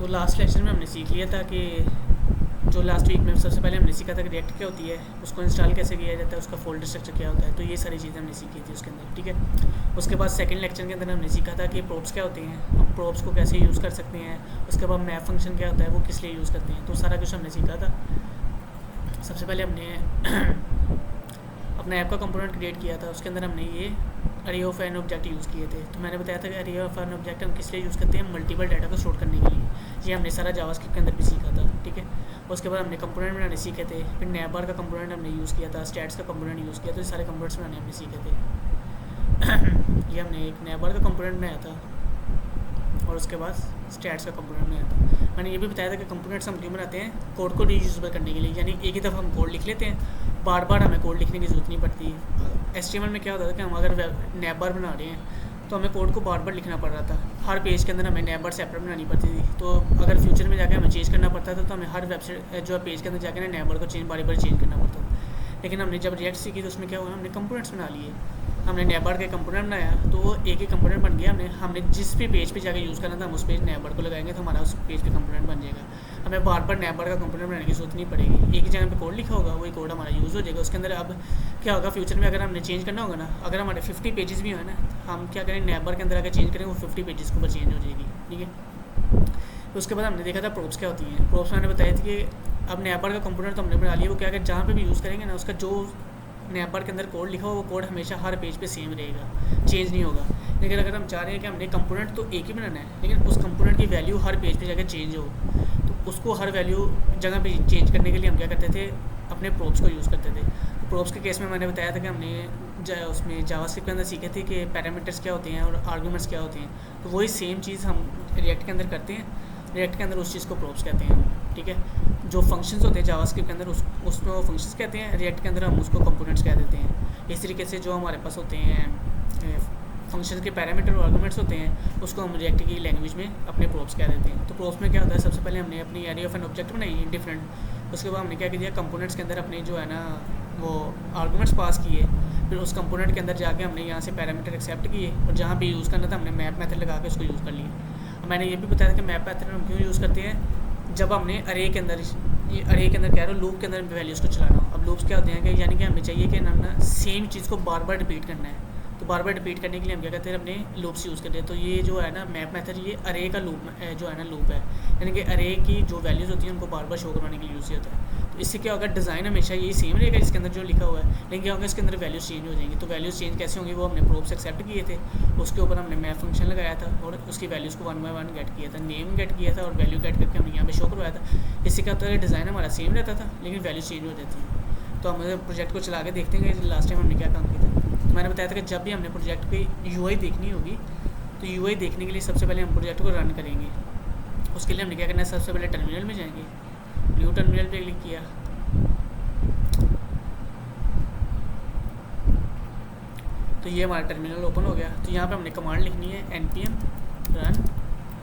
तो last lecture में हमने सीख लिया था कि जो लास्ट वीक में सबसे पहले हमने सीखा था कि रिएक्ट क्या होती है, उसको इंस्टॉल कैसे किया जाता है, उसका फोल्डर स्ट्रक्चर क्या होता है। तो ये सारी चीज़ें हमने सीखी थी उसके अंदर, ठीक है। उसके बाद सेकंड लेक्चर के अंदर हमने सीखा था कि प्रोप्स क्या होती हैं, हम प्रोप्स को कैसे यूज़ कर सकते हैं। उसके बाद मैप फंक्शन क्या होता है, वो किस लिए यूज़ करते हैं। तो सारा कुछ हमने सीखा था। सबसे पहले हमने अपना ऐप का कंपोनेंट क्रिएट किया था। उसके अंदर हमने ये अरे ऑफ एन ऑब्जेक्ट यूज़ किए थे। तो मैंने बताया था कि अरे ऑफ एन ऑब्जेक्ट हम किस लिए यूज़ करते हैं, मल्टीपल डाटा को स्टोर करने के लिए। ये हमने सारा जावास्क्रिप्ट के अंदर भी सीखा था, ठीक है। उसके बाद हमने कंपोनेंट बनाने सीखे थे। फिर नैवबार का कंपोनेंट हमने यूज़ किया था, स्टैट्स का कंपोनेंट यूज़ किया था। तो सारे कंपोनेंट्स बनाने हमने सीखे थे। ये हमने एक नैवबार का कंपोनेंट बनाया था और उसके बाद स्टैट्स का कंपोनेंट बनाया था। मैंने ये भी बताया था कि कंपोनेंट्स हम क्यों बनाते हैं, कोड को रीयूजेबल करने के लिए। यानी एक ही दफ़ा हम कोड लिख लेते हैं, बार बार हमें कोड लिखने की ज़रूरत नहीं पड़ती। HTML में क्या होता था कि हम अगर नैवबार बना रहे हैं तो हमें कोड को बार बार लिखना पड़ रहा था। हर पेज के अंदर हमें नैवबार सेपरेट बनानी पड़ती थी। तो अगर फ्यूचर में जाकर हमें चेंज करना पड़ता था तो हमें हर वेबसाइट जो पेज के अंदर जाकर ना नैवबार को बारी बारी चेंज करना पड़ता था। लेकिन हमने जब रिएक्ट सीखी तो उसमें क्या हुआ, हमने कंपोनेंट्स बना लिए। हमने नैवबार का कंपोनेंट बनाया तो वो एक ही कंपोनेंट बन गया। हमने जिस भी पेज पे जाकर यूज़ करना था हम उस पेज नैवबार को लगाएंगे तो हमारा उस पेज पे कंपोनेंट बन जाएगा। हमें बार बार नैवबार का कंपोनेंट बनाने की जरूरत नहीं पड़ेगी। एक ही जगह पे कोड लिखा होगा, वही कोड हमारा यूज़ हो जाएगा। उसके अंदर अब क्या होगा, फ्यूचर में अगर हमने चेंज करना होगा ना, अगर हमारे 50 पेजेस भी हो ना, हम क्या करें, नैवबार के अंदर आकर चेंज करें, वो 50 पेजेस के ऊपर चेंज हो जाएगी, ठीक है। तो उसके बाद हमने देखा था प्रोप्स क्या होती हैं। प्रोप्स मैंने बताया था कि अब नैवबार का कंपोनेंट तो हमने बना लिया, वो क्या जहाँ पर भी यूज़ करेंगे ना, उसका जो नैवबार के अंदर कोड लिखा हो वो कोड हमेशा हर पेज पे सेम रहेगा, चेंज नहीं होगा। लेकिन अगर हम चाह रहे हैं कि हमने कंपोनेंट तो एक ही बनाना है, लेकिन उस कंपोनेंट की वैल्यू हर पेज पे जाकर चेंज हो, तो उसको हर वैल्यू जगह पे चेंज करने के लिए हम क्या करते थे, अपने प्रोप्स को यूज़ करते थे। तो प्रोप्स के केस में मैंने बताया था कि हमने उसमें जावास्क्रिप्ट के अंदर सीखे थे कि पैरामीटर्स क्या होते हैं और आर्गूमेंट्स क्या होते हैं। तो वही सेम चीज़ हम रिएक्ट के अंदर करते हैं। रिएक्ट के अंदर उस चीज़ को प्रोप्स कहते हैं, ठीक है। जो फंक्शंस होते हैं जावास्क्रिप्ट के अंदर उसको फंक्शंस कहते हैं, रिएक्ट के अंदर हम उसको कंपोनेंट्स कह देते हैं। इस तरीके से जो हमारे पास होते हैं फंक्शंस के पैरामीटर और आर्गूमेंट्स होते हैं, उसको हम रिएक्ट की लैंग्वेज में अपने प्रोप्स कह देते हैं। तो प्रोप्स में क्या होता है, सबसे पहले हमने अपनी एरे ऑफ एन ऑब्जेक्ट बनाई डिफरेंट। उसके बाद हमने क्या किया, कंपोनेंट्स के अंदर अपने जो है ना वो आर्गूमेंट्स पास किए। फिर उस कंपोनेंट के अंदर जाके हमने यहाँ से पैरामीटर एक्सेप्ट किए और जहाँ भी यूज़ करना था हमने मैप मेथड लगा के उसको यूज़ कर लिया। मैंने ये भी बताया था कि मैप मेथड हम क्यों यूज़ करते हैं, जब हमने अरे के अंदर कह रहा हूँ लूप के अंदर वैल्यूज़ को चलाना हो। अब लूप्स क्या होते हैं कि यानी कि हमें चाहिए कि हम ना सेम चीज़ को बार बार रिपीट करना है। तो बार बार रिपीट करने के लिए हम क्या करते हैं, अपने लूप्स यूज़ करते हैं। तो ये जो है ना मैप मेथड, ये अरे का लूप जो है ना लूप है, यानी कि अरे की जो वैल्यूज़ होती हैं उनको बार बार शो करवाने के लिए यूज़ होता है। तो इससे क्या होगा, डिज़ाइन हमेशा यही सेम रहेगा इसके अंदर जो लिखा हुआ है, लेकिन क्या होगा इसके अंदर वैल्यूज़ चेंज हो जाएंगी। तो वैल्यूज़ चेंज कैसे होंगी, वो हमने प्रोप्स एक्सेप्ट किए थे, उसके ऊपर हमने मैप फंक्शन लगाया था और उसकी वैल्यूज़ को 1 बाय 1 गेट किया था, नेम गेट किया था और वैल्यू गेट करके हमने यहाँ पे शो करवाया था। इससे क्या होता है, डिज़ाइन हमारा सेम रहता था लेकिन वैल्यूज़ चेंज हो जाती है। तो हम प्रोजेक्ट को चला के देखते हैं कि लास्ट टाइम हमने क्या काम किया था। तो मैंने बताया था कि जब भी हमने प्रोजेक्ट की यूआई देखनी होगी तो यूआई देखने के लिए सबसे पहले हम प्रोजेक्ट को रन करेंगे। उसके लिए हमने क्या करना है, सबसे पहले टर्मिनल में जाएंगे, न्यू टर्मिनल पे क्लिक किया। तो ये हमारा टर्मिनल ओपन हो गया। तो यहाँ पे हमने कमांड लिखनी है npm run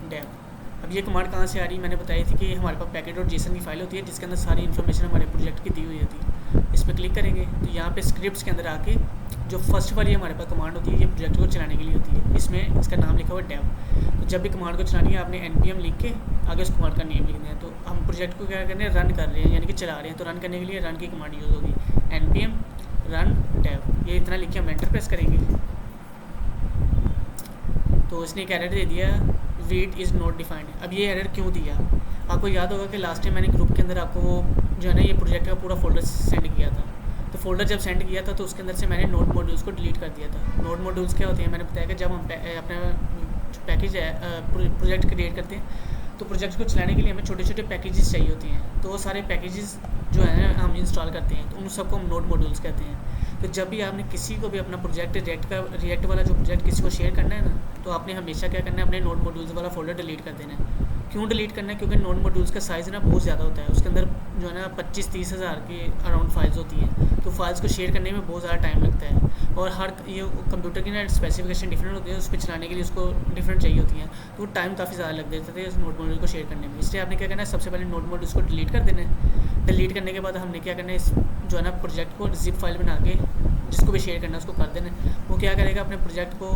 dev। अब ये कमांड कहाँ से आ रही है, मैंने बताई थी कि हमारे पास package.json की फाइल होती है जिसके अंदर सारी इन्फॉर्मेशन हमारे प्रोजेक्ट की दी हुई होती है। इस पर क्लिक करेंगे तो यहाँ पे स्क्रिप्ट्स के अंदर आके जो फर्स्ट वाली हमारे पास कमांड होती है ये प्रोजेक्ट को चलाने के लिए होती है। इसमें इसका नाम लिखा हुआ है dev। तो जब भी कमांड को चलानी है आपने npm लिख के आगे उस कमांड का नेम लिखना है। तो हम प्रोजेक्ट को क्या करने हैं, रन कर रहे हैं यानी कि चला रहे हैं। तो रन करने के लिए रन की कमांड यूज़ होगी, npm run dev। ये इतना लिख के हम एंटर प्रेस करेंगे तो इसने एक एरर दे दिया, वेट इज़ नॉट डिफाइंड। अब ये एरर क्यों दिया, आपको याद होगा कि लास्ट टाइम मैंने ग्रुप के अंदर आपको जो है ना ये प्रोजेक्ट का पूरा फोल्डर सेंड किया था। तो फोल्डर जब सेंड किया था तो उसके अंदर से मैंने नोड मॉड्यूल्स को डिलीट कर दिया था। नोड मॉड्यूल्स क्या होते हैं, मैंने बताया कि जब हम अपना पैकेज प्रोजेक्ट क्रिएट करते हैं तो प्रोजेक्ट को चलाने के लिए हमें छोटे छोटे पैकेजेस चाहिए होती हैं। तो वो सारे पैकेजेस जो है ना हम इंस्टॉल करते हैं तो उन सबको हम नोड मॉड्यूल्स कहते हैं। तो जब भी आपने किसी को भी अपना प्रोजेक्ट रिएक्ट वाला जो प्रोजेक्ट किसी को शेयर करना है ना, तो आपने हमेशा क्या करना है, अपने नोड मॉड्यूल्स वाला फोल्डर डिलीट कर देना है। क्यों डिलीट करना है, क्योंकि नोड मॉड्यूल्स का साइज़ ना बहुत ज़्यादा होता है। उसके अंदर जो है ना 25-30 हज़ार के अराउंड फाइल्स होती हैं। तो फाइल्स को शेयर करने में बहुत ज़्यादा टाइम लगता है और हर ये कंप्यूटर की ना स्पेसिफिकेशन डिफरेंट होती है, उस पर चलाने के लिए उसको डिफरेंट चाहिए होती हैं। तो टाइम काफ़ी ज़्यादा लग देते थे उस नोड मॉड्यूल को शेयर करने में। इसलिए आपने क्या करना है, सबसे पहले नोड मॉड्यूल्स को डिलीट कर देना है। डिलीट करने के बाद हमने क्या करना है, इस जो है ना प्रोजेक्ट को जिप फाइल बना के जिसको भी शेयर करना है उसको कर देना है। वो क्या करेगा, अपने प्रोजेक्ट को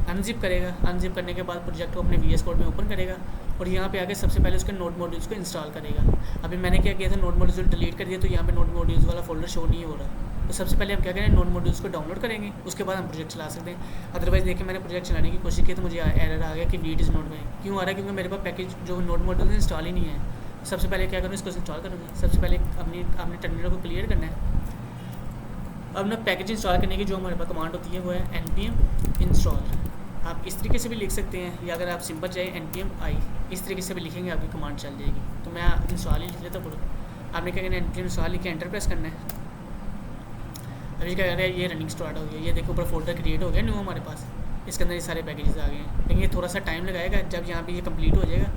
अनजिप करेगा। अनजिप करने के बाद प्रोजेक्ट को अपने VS कोड में ओपन करेगा और यहाँ पे आके सबसे पहले उसके नोड मॉड्यूल्स को इंस्टॉल करेगा। अभी मैंने क्या किया था, नोड मॉड्यूल्स डिलीट कर दिया, तो यहाँ पे नोड मॉड्यूल्स वाला फोल्डर शो नहीं हो रहा। तो सबसे पहले हम क्या करें, नोड मॉड्यूल्स को डाउनलोड करेंगे, उसके बाद हम प्रोजेक्ट चला सकते हैं। अदरवाइज़ देखिए मैंने प्रोजेक्ट चलाने की कोशिश की तो मुझे एरर आ गया कि वीट इज़ नोट में। क्यों आ रहा है? क्योंकि मेरे पास पैकेज जो नोड मॉड्यूल इंस्टॉल ही नहीं है। सबसे पहले क्या करूँ, इसको इंस्टॉल करूँगा। सबसे पहले अपने टर्मिनल को क्लियर करना है। अब ना पैकेज इंस्टॉल करने की जो हमारे पास कमांड होती है वो है npm इंस्टॉल। आप इस तरीके से भी लिख सकते हैं, या अगर आप सिंपल चाहे npm i, इस तरीके से भी लिखेंगे आपकी कमांड चल जाएगी। तो मैं इंस्टॉल ही लिख लेता हूँ। आपने क्या करना है, npm इंस्टॉल लिख के एंटर प्रेस करना है। अभी क्या कर रहा है, ये रनिंग स्टार्ट हो गया। ये देखो ऊपर फोल्डर क्रिएट हो गया न्यू हमारे पास, इसके अंदर ये सारे पैकेजेस आ गए हैं। लेकिन ये थोड़ा सा टाइम लगाएगा, जब यहाँ पे ये कंप्लीट हो जाएगा।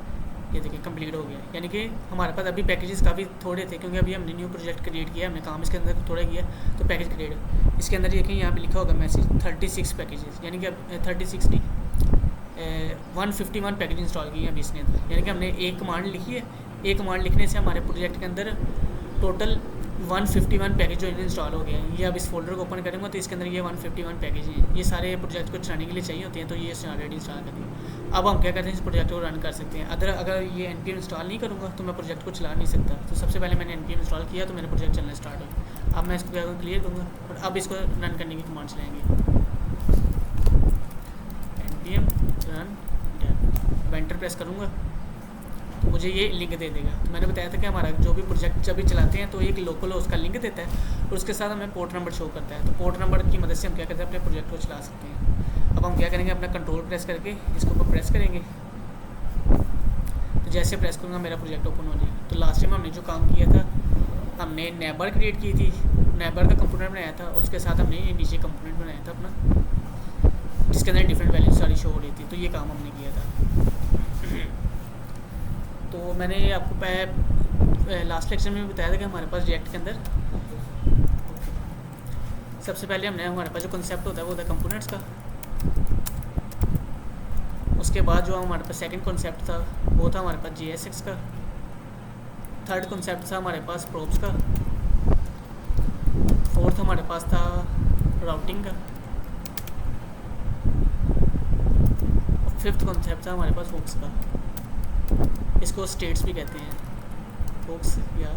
ये देखिए कंप्लीट हो गया, यानी कि हमारे पास अभी पैकेजेस काफ़ी थोड़े थे, क्योंकि अभी हमने न्यू प्रोजेक्ट क्रिएट किया, हमने काम इसके अंदर थोड़ा किया, तो पैकेज क्रिएट इसके अंदर देखिए यहाँ पे लिखा होगा मैसेज 36 पैकेजेस, यानी कि 36 नहीं 151 पैकेज इंस्टॉल किए हैं अभी इसने अंदर। यानी कि हमने एक कमांड लिखी है, एक कमांड लिखने से हमारे प्रोजेक्ट के अंदर टोटल 151 पैकेज जो इंस्टॉल हो गए हैं। ये अब इस फोल्डर को ओपन करेंगे तो इसके अंदर ये 151 पैकेज हैं। ये सारे प्रोजेक्ट को चलाने के लिए चाहिए होते हैं, तो ये ऑलरेडी इंस्टॉल कर दिए। अब हम क्या करते हैं, इस प्रोजेक्ट को रन कर सकते हैं। अगर ये npm इंस्टॉल नहीं करूँगा तो मैं प्रोजेक्ट को चला नहीं सकता। तो सबसे पहले मैंने npm इंस्टॉल किया तो मेरा प्रोजेक्ट चलना स्टार्ट हो। अब मैं इसको क्या क्लियर दूँगा और अब इसको रन करने की कमांड चलाएँगे, npm रन। अब एंटर प्रेस करूँगा तो मुझे ये लिंक दे देगा। तो मैंने बताया था कि हमारा जो भी प्रोजेक्ट जब भी चलाते हैं तो एक लोकल उसका लिंक देता है और उसके साथ हमें पोर्ट नंबर शो करता है। तो पोर्ट नंबर की मदद से हम क्या करते हैं, अपने प्रोजेक्ट को चला सकते हैं। अब हम क्या करेंगे, अपना कंट्रोल प्रेस करके इसके ऊपर प्रेस करेंगे। तो जैसे प्रेस करूँगा मेरा प्रोजेक्ट ओपन हो जाएगा। तो लास्ट टाइम हमने जो काम किया था, हमने नेबर क्रिएट की थी, नेबर का कंपोनेंट बनाया था और उसके साथ हमने नीचे कंपोनेंट बनाया था अपना, जिसके अंदर डिफरेंट वैल्यू सारी शो हो रही थी। तो ये काम हमने किया था। तो मैंने ये आपको लास्ट लेक्चर में भी बताया था कि हमारे पास रिएक्ट के अंदर सबसे पहले हमारे पास जो कंसेप्ट होता है वो होता है कंपोनेंट्स का। उसके बाद जो हमारे पास सेकंड कॉन्सेप्ट था वो था हमारे पास JSX का। थर्ड कॉन्सेप्ट था हमारे पास प्रोब्स का। फोर्थ हमारे पास था राउटिंग का। फिफ्थ कॉन्सेप्ट था हमारे पास हुक्स का। इसको स्टेट्स भी कहते हैं, हुक्स या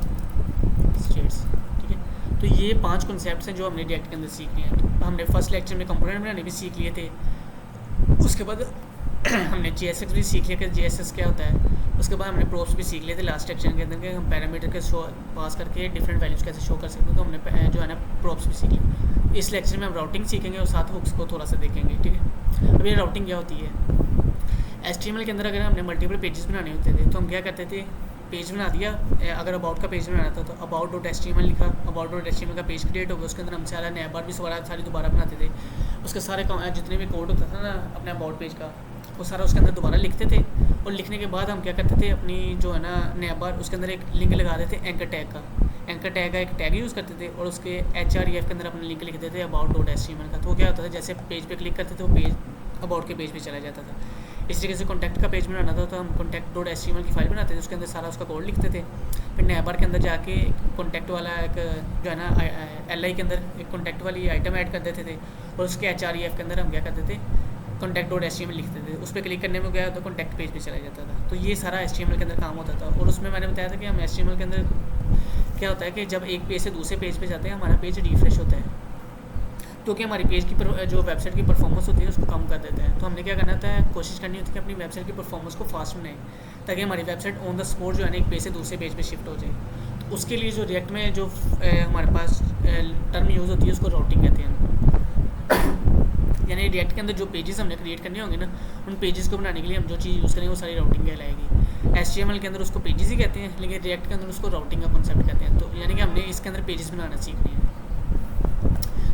स्टेट्स, ठीक है। तो ये 5 कॉन्सेप्ट्स हैं जो हमने रिएक्ट के अंदर सीख लिए हैं। तो हमने फर्स्ट लेक्चर में कंपोनेंट बनाने भी सीख लिए थे। उसके बाद हमने JSX भी सीख लिया कि JSX क्या होता है। उसके बाद हमने प्रोब्स भी सीख लिए थे लास्ट लेक्चर के अंदर कि हम पैरामीटर के शो पास करके डिफरेंट वैल्यूज़ कैसे शो कर सकते हैं। तो हमने जो है ना प्रोब्स भी सीख लिया। इस लेक्चर में हम राउटिंग सीखेंगे और साथ हुक्स को थोड़ा सा देखेंगे, ठीक है। अब ये राउटिंग क्या होती है, HTML के अंदर अगर हमने मल्टीपल पेजेस बनाने होते थे तो हम क्या करते थे, पेज बना दिया। अगर अबाउट का पेज बनाना था तो about.html लिखा, about.html का पेज क्रिएट हो गया। उसके अंदर हम सारा नया बार भी सारी दोबारा बनाते थे। उसके सारे जितने भी कोड होता था ना अपने अबाउट पेज का, वो सारा उसके अंदर दोबारा लिखते थे। और लिखने के बाद हम क्या करते थे, अपनी जो है ना नया बार उसके अंदर एक लिंक लगा देते थे एंकर टैग का। एंकर टैग का एक टैग यूज़ करते थे और उसके href के अंदर अपने लिंक लिखते थे about.html का। तो क्या होता था, जैसे पेज पे क्लिक करते थे वो पेज अबाउट के पेज पे चला जाता था। इस तरीके से कॉन्टैक्ट का पेज बनाना था तो हम contact.html की फाइल बनाते थे, उसके अंदर सारा उसका कोड लिखते थे। फिर नया बार के अंदर जाके कॉन्टैक्ट वाला एक जो है ना li के अंदर एक कॉन्टैक्ट वाली आइटम ऐड कर देते थे और उसके href के अंदर हम क्या करते थे, contact.html लिखते थे। उस पर क्लिक करने में क्या होता, कॉन्टैक्ट पेज पे चला जाता था। तो ये सारा HTML के अंदर काम होता था। और उसमें मैंने बताया था कि हम HTML के अंदर क्या होता है कि जब एक पेज से दूसरे पेज पे जाते हैं हमारा पेज रिफ्रेश होता है, क्योंकि हमारी पेज की जो वेबसाइट की परफॉर्मेंस होती है उसको कम कर देता है। तो हमने क्या करना था, कोशिश करनी होती है कि अपनी वेबसाइट की परफॉर्मेंस को फास्ट बनाएं ताकि हमारी वेबसाइट ऑन द स्पॉट जो है ना एक पेज से दूसरे पेज पे शिफ्ट हो जाए। तो उसके लिए जो रिएक्ट में जो हमारे पास टर्म यूज़ होती है उसको राउटिंग कहते हैं। यानी रिएक्ट के अंदर जो पेजेस हमने क्रिएट करने होंगे ना, उन पेजेस को बनाने के लिए हम जो चीज़ यूज़ करेंगे वो सारी राउटिंग कहलाएगी। HTML के अंदर उसको पेजेस ही कहते हैं, लेकिन रिएक्ट के अंदर उसको राउटिंग का कॉन्सेप्ट कहते हैं। तो यानी कि हमने इसके अंदर पेजेस बनाना सीखने हैं।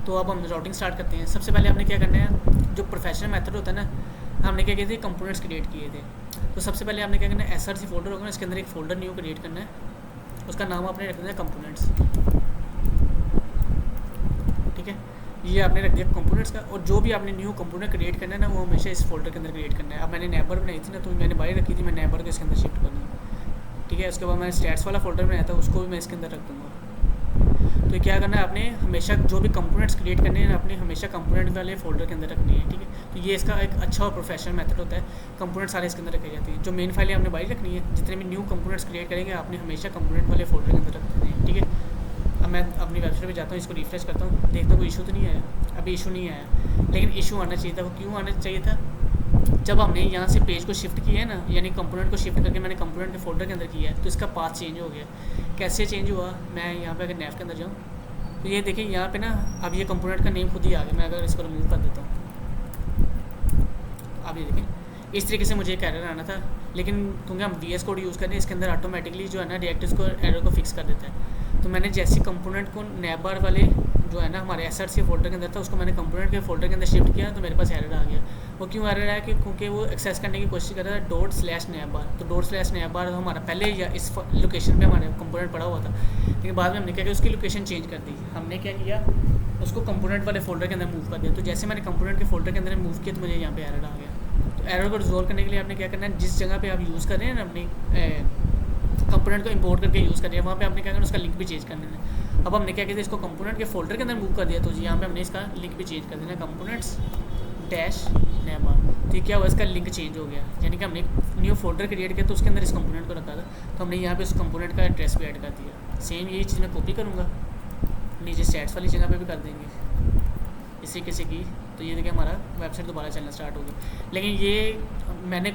तो अब हम राउटिंग स्टार्ट करते हैं। सबसे पहले हमने क्या करना है, जो प्रोफेशनल मेथड होता है ना, हमने क्या किए थे, कंपोनेंट्स क्रिएट किए थे। तो सबसे पहले हमने क्या करना है, SRC फोल्डर होगा ना, इसके अंदर एक फ़ोल्डर न्यू क्रिएट करना है, उसका नाम आपने रख देना है कंपोनेंट्स, ठीक है। ये आपने रख दिया कंपोनेंट्स का। और जो भी आपने न्यू कंपोनेंट क्रिएट करना है ना, वो हमेशा इस फोल्डर के अंदर क्रिएट करना है। अब मैंने नेबर बनाई थी ना, तो मैंने बाहर रखी थी, मैं नेबर को इसके अंदर शिफ्ट कर दूँगा, ठीक है। उसके बाद मैंने स्टैट्स वाला फोल्डर बनाया था, उसको भी मैं इसके अंदर रख दूँगा। तो क्या करना है, आपने हमेशा जो भी कंपोनेंट्स क्रिएट करने हैं आपने हमेशा कंपोनेंट वाले फोल्डर के अंदर रखनी है, ठीक है। तो ये इसका एक अच्छा और प्रोफेशनल मेथड होता है, कंपोनेंट सारे इसके अंदर रखे जाते हैं। जो मेन फाइलें आपने बाहर रखनी है, जितने भी न्यू कंपोनेंट्स क्रिएट करेंगे आपने हमेशा कंपोनेंट वाले फोल्डर के अंदर रख देने हैं, ठीक है। अब मैं अपनी वेबसाइट पर जाता हूँ, इसको रिफ्रेश करता हूँ, देखता हूँ कोई इशू तो नहीं आया। अभी इशू नहीं आया, लेकिन इशू आना चाहिए था। वो क्यों आना चाहिए था? जब हमने यहाँ से पेज को शिफ्ट किया है ना, यानी कंपोनेंट को शिफ्ट करके मैंने कंपोनेंट के फोल्डर के अंदर किया है, तो इसका पाथ चेंज हो गया। कैसे चेंज हुआ? मैं यहाँ पे अगर नैव के अंदर जाऊँ तो ये देखिए यहाँ पे ना अब ये कंपोनेंट का नेम खुद ही आ गया। मैं अगर इसको रिमूव कर देता हूँ, अब ये देखें इस तरीके से मुझे एक एरर आना था, लेकिन क्योंकि हम VS कोड यूज़ करें इसके अंदर ऑटोमेटिकली जो है ना रिएक्ट इसको एरर को फिक्स कर देता है। तो मैंने जैसे कंपोनेंट को नैव बार वाले जो है ना हमारे SRC फोल्डर के अंदर था, उसको मैंने कंपोनेंट के फोल्डर के अंदर शिफ्ट किया तो मेरे पास एरर आ गया। वो क्यों एरर आया? क्योंकि वो एक्सेस करने की कोशिश कर रहा था ./navbar। तो ./navbar हमारा पहले या इस लोकेशन पे हमारे कंपोनेंट पड़ा हुआ था, लेकिन बाद में हमने क्या किया, उसकी लोकेशन चेंज कर दी। हमने क्या किया, उसको कंपोनेंट वाले फोल्डर के अंदर मूव कर दिया। तो जैसे मैंने कंपोनेंट के फोल्डर के अंदर मूव किया तो मुझे यहाँ पे एरर आ गया। तो एरर को रिजोल्व करने के लिए आपने क्या करना है, जिस जगह पर आप यूज़ कर रहे हैं ना अपनी कंपोनेंट को इंपोर्ट करके यूज़ कर रहे हैं, वहाँ पे आपने क्या करना, उसका लिंक भी चेंज कर देना है। अब हमने क्या किया, इसको कंपोनेंट के फोल्डर के अंदर मूव कर दिया, तो यहाँ पे हमने इसका लिंक भी चेंज कर देना, कंपोनेंट्स -navbar। तो क्या हुआ, इसका लिंक चेंज हो गया, यानी कि हमने न्यू फोल्डर क्रिएट किया तो उसके अंदर इस कंपोनेंट को रखा था, तो हमने यहाँ पे उस कंपोनेंट का एड्रेस भी ऐड कर दिया। सेम यही चीज़ मैं कॉपी करूँगा, नीचे स्टैट्स वाली जगह पे भी कर देंगे इसी किसी की। तो ये देखिए हमारा वेबसाइट दोबारा चलना स्टार्ट हो गया। लेकिन ये मैंने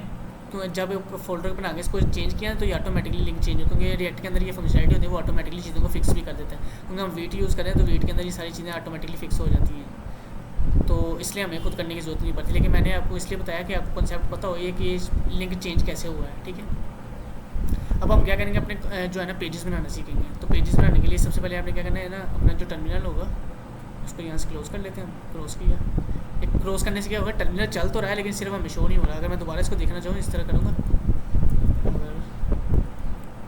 तो जब फोल्डर बना के इसको चेंज किया तो ये ऑटोमेटिकली लिंक चेंज हो, क्योंकि रिएक्ट के अंदर ये फंक्शनलिटी होती है, वो ऑटोमेटिकली चीज़ों को फिक्स भी कर देता है। क्योंकि हम वेट यूज़ करें तो वेट के अंदर ये सारी चीज़ें ऑटोमेटिकली फिक्स हो जाती हैं, तो इसलिए हमें खुद करने की ज़रूरत नहीं पड़ती। लेकिन मैंने आपको इसलिए बताया कि आपको कंसेप्ट पता हो ये कि ये लिंक चेंज कैसे हुआ है, ठीक है। अब हम क्या करेंगे, अपने जो है ना पेजेस बनाना सीखेंगे। तो पेजेस बनाने के लिए सबसे पहले आपने क्या करना है ना, अपना जो टर्मिनल होगा उसको यहाँ से क्लोज कर लेते हैं। हम क्लोज किया, एक क्लोज करने से क्या होगा, टर्मिनल चल तो रहा है लेकिन सिर्फ हमें शो नहीं हो रहा। अगर मैं दोबारा इसको देखना चाहूँ इस तरह करूँगा,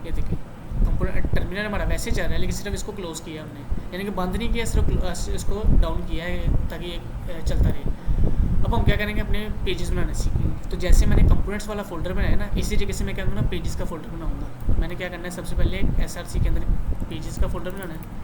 ये देखिए कंपोनेंट टर्मिनल हमारा वैसे चल रहा है लेकिन सिर्फ इसको क्लोज़ किया हमने, यानी कि बंद नहीं किया, सिर्फ इसको डाउन किया है ताकि ये चलता रहे। अब हम क्या करेंगे, अपने पेजेस बनाना सीखेंगे। तो जैसे मैंने कंपोनेंट्स वाला फोल्डर बनाया ना, इसी तरीके से मैं क्या करूँगा, पेजेस का फोल्डर बनाऊँगा। मैंने क्या करना है, सबसे पहले SRC के अंदर पेजेस का फोल्डर बनाना है।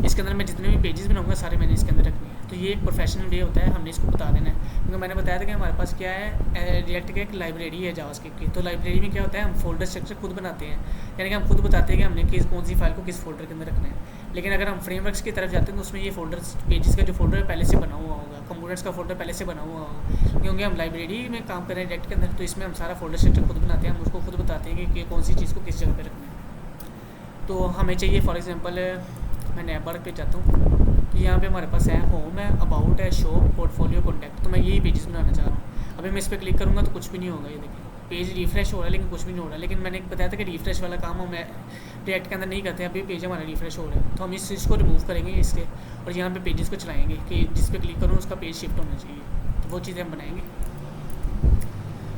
इसके अंदर मैं जितने भी पेजेस बनाऊँगा सारे मैंने इसके अंदर रखने हैं। तो ये एक प्रोफेशनल वे होता है, हमने इसको बता देना है। क्योंकि मैंने बताया था कि हमारे पास क्या है, रिएक्ट की एक लाइब्रेरी है जावास्क्रिप्ट की। तो लाइब्रेरी में क्या होता है, हम फोल्डर स्ट्रक्चर खुद बनाते हैं, यानी कि हम खुद बताते हैं कि हमने कौन सी फाइल को किस फोल्डर के अंदर रखना है। लेकिन अगर हम फ्रेमवर्क्स की तरफ जाते हैं तो उसमें ये फोल्डर्स पेजेस का जो फोल्डर है पहले से बना हुआ होगा, कंपोनेंट्स का फोल्डर पहले से बना हुआ होगा। क्योंकि हम लाइब्रेरी में काम कर रहे हैं रिएक्ट के अंदर, तो इसमें हम सारा फोल्डर स्ट्रक्चर खुद बनाते हैं, हम उसको खुद बताते हैं कि कौन सी चीज़ को किस जगह पर रखना है। तो हमें चाहिए, फॉर एग्जाम्पल मैं नैवबार पे जाता हूँ, तो यहाँ पे हमारे पास है होम है, अबाउट है, शो, पोर्टफोलियो, कॉन्टैक्ट। तो मैं यही पेजेस बनाना चाह रहा हूँ। अभी मैं इस पर क्लिक करूँगा तो कुछ भी नहीं होगा, ये देखिए पेज रिफ्रेश हो रहा है लेकिन कुछ भी नहीं हो रहा। लेकिन मैंने बताया था कि रिफ्रेश वाला काम हम रिएक्ट के अंदर नहीं करते, अभी पेज हमारा रिफ्रेश हो रहा है। तो हम इस चीज़ को रिमूव करेंगे इसके, और यहाँ पे पेजेस को चलाएंगे कि जिस पे क्लिक करूँ उसका पेज शिफ्ट होना चाहिए। तो वो चीज़ें हम बनाएंगे।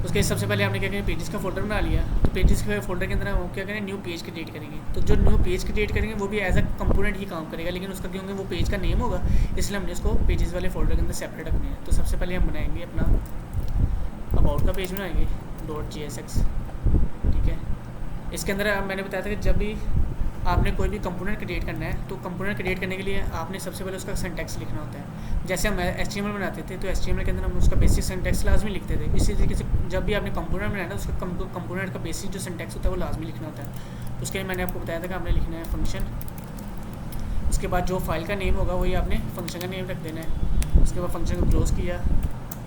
उसके सबसे पहले हमने क्या करें, पेजेस का फोल्डर बना लिया। तो पेजेस के फोल्डर के अंदर हम क्या करें, न्यू पेज क्रिएट करेंगे। तो जो न्यू पेज क्रिएट करेंगे वो भी एज अ कंपोनेंट ही काम करेगा, लेकिन उसका क्योंकि वो पेज का नेम होगा इसलिए हमने उसको पेजेस वाले फोल्डर के अंदर सेपरेट रखने हैं। तो सबसे पहले हम बनाएंगे अपना अबाउट का पेज बनाएंगे .jsx, ठीक है। इसके अंदर मैंने बताया था कि जब भी आपने कोई भी कंपोनेंट क्रिएट करना है तो कंपोनेंट क्रिएट करने के लिए आपने सबसे पहले उसका सिंटैक्स लिखना होता है। जैसे हम HTML बनाते थे तो HTML के अंदर हम उसका बेसिक सिंटैक्स लाजमी लिखते थे। इसी तरीके से जब भी आपने कंपोनेंट बनाना है उसका कंपोनेंट का बेसिक जो सिंटैक्स होता है वो लाजमी लिखना होता है। उसके लिए मैंने आपको बताया था कि आपने लिखना है फंक्शन, उसके बाद जो फाइल का नेम होगा वही आपने फंक्शन का नेम रख देना है। उसके बाद फंक्शन को क्लोज़ किया,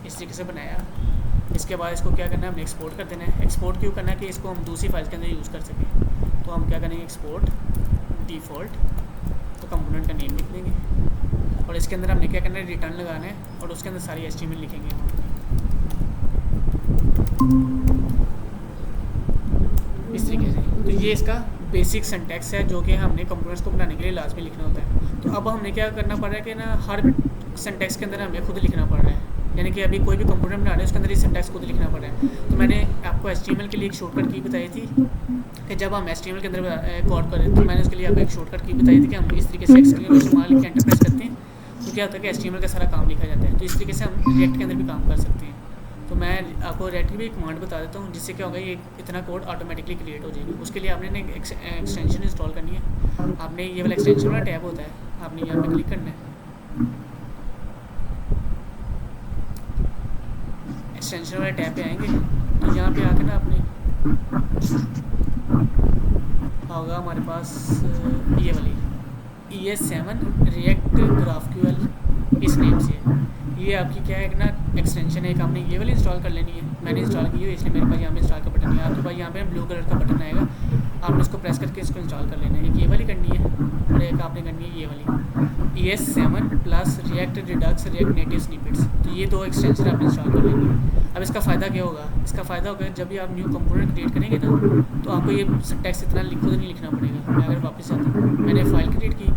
इस तरीके से बनाया। इसके बाद इसको क्या करना है, हमने एक्सपोर्ट कर देना है। एक्सपोर्ट क्यों करना है कि इसको हम दूसरी फाइल के अंदर यूज़ कर सकें। तो हम क्या करेंगे, एक्सपोर्ट डिफ़ॉल्ट, तो कंपोनेंट का नेम लिख देंगे और इसके अंदर हमने क्या करना है, रिटर्न लगाना है और उसके अंदर सारी HTML लिखेंगे हम इस तरीके से। तो ये इसका बेसिक सिंटैक्स है जो कि हमने कंपोनेंट्स को बनाने के लिए लाजमी लिखना होता है। तो अब हमने क्या करना पड़ रहा है कि ना हर सिंटैक्स के अंदर हमें खुद लिखना पड़ रहा है, यानी कि अभी कोई भी कंपोनेंट बना रहे हैं उसके अंदर ये सिंटैक्स खुद लिखना पड़ रहा है। तो मैंने आपको HTML के लिए एक शॉर्टकट की बताई थी कि जब हम HTML के अंदर कोड करें तो मैंने उसके लिए आपको एक शॉर्टकट की बताई थी कि हम इस तरीके से एक्सक्लेमेशन मार्क के एंटर प्रेस करते हैं तो क्या होता है कि HTML का सारा काम लिखा जाता है। तो इस तरीके से हम रिएक्ट के अंदर भी काम कर सकते हैं। तो तो मैं आपको रिएक्ट की भी एक कमांड बता देता हूँ जिससे क्या होगा, ये इतना कोड ऑटोमेटिकली क्रिएट हो जाएगी। उसके लिए आपने एक एक्सटेंशन इंस्टॉल करनी है। आपने ये वाला एक्सटेंशन वाला टैब होता है, आपने यहाँ पे क्लिक करना है। एक्सटेंशन वाले टैब पे आएंगे तो यहाँ पे आके ना आपने होगा हमारे पास ये वाली ES7 रिएक्ट GraphQL इस नेम से है। ये आपकी क्या है ना एक्सटेंशन है, एक आपने ये वाली इंस्टॉल कर लेनी है। मैंने इंस्टॉल की है इसलिए मेरे पास यहाँ पे इंस्टॉल का बटन है। आपके पास यहाँ पे ब्लू कलर का बटन आएगा, आपने इसको प्रेस करके इसको इंस्टॉल कर लेना है। एक ये वाली करनी है और एक आपने करनी है ये वाली ES7 plus react Redux react native snippets. तो ये दो एक्सटेंशन आपने इंस्टॉल कर लेनी है। अब इसका फ़ायदा क्या होगा, इसका फ़ायदा होगा जब भी आप न्यू कंपोनेंट क्रिएट करेंगे ना तो आपको ये सिंटैक्स इतना खुद नहीं लिखना पड़ेगा। मैं अगर वापस आता हूँ, मैंने फ़ाइल क्रिएट की,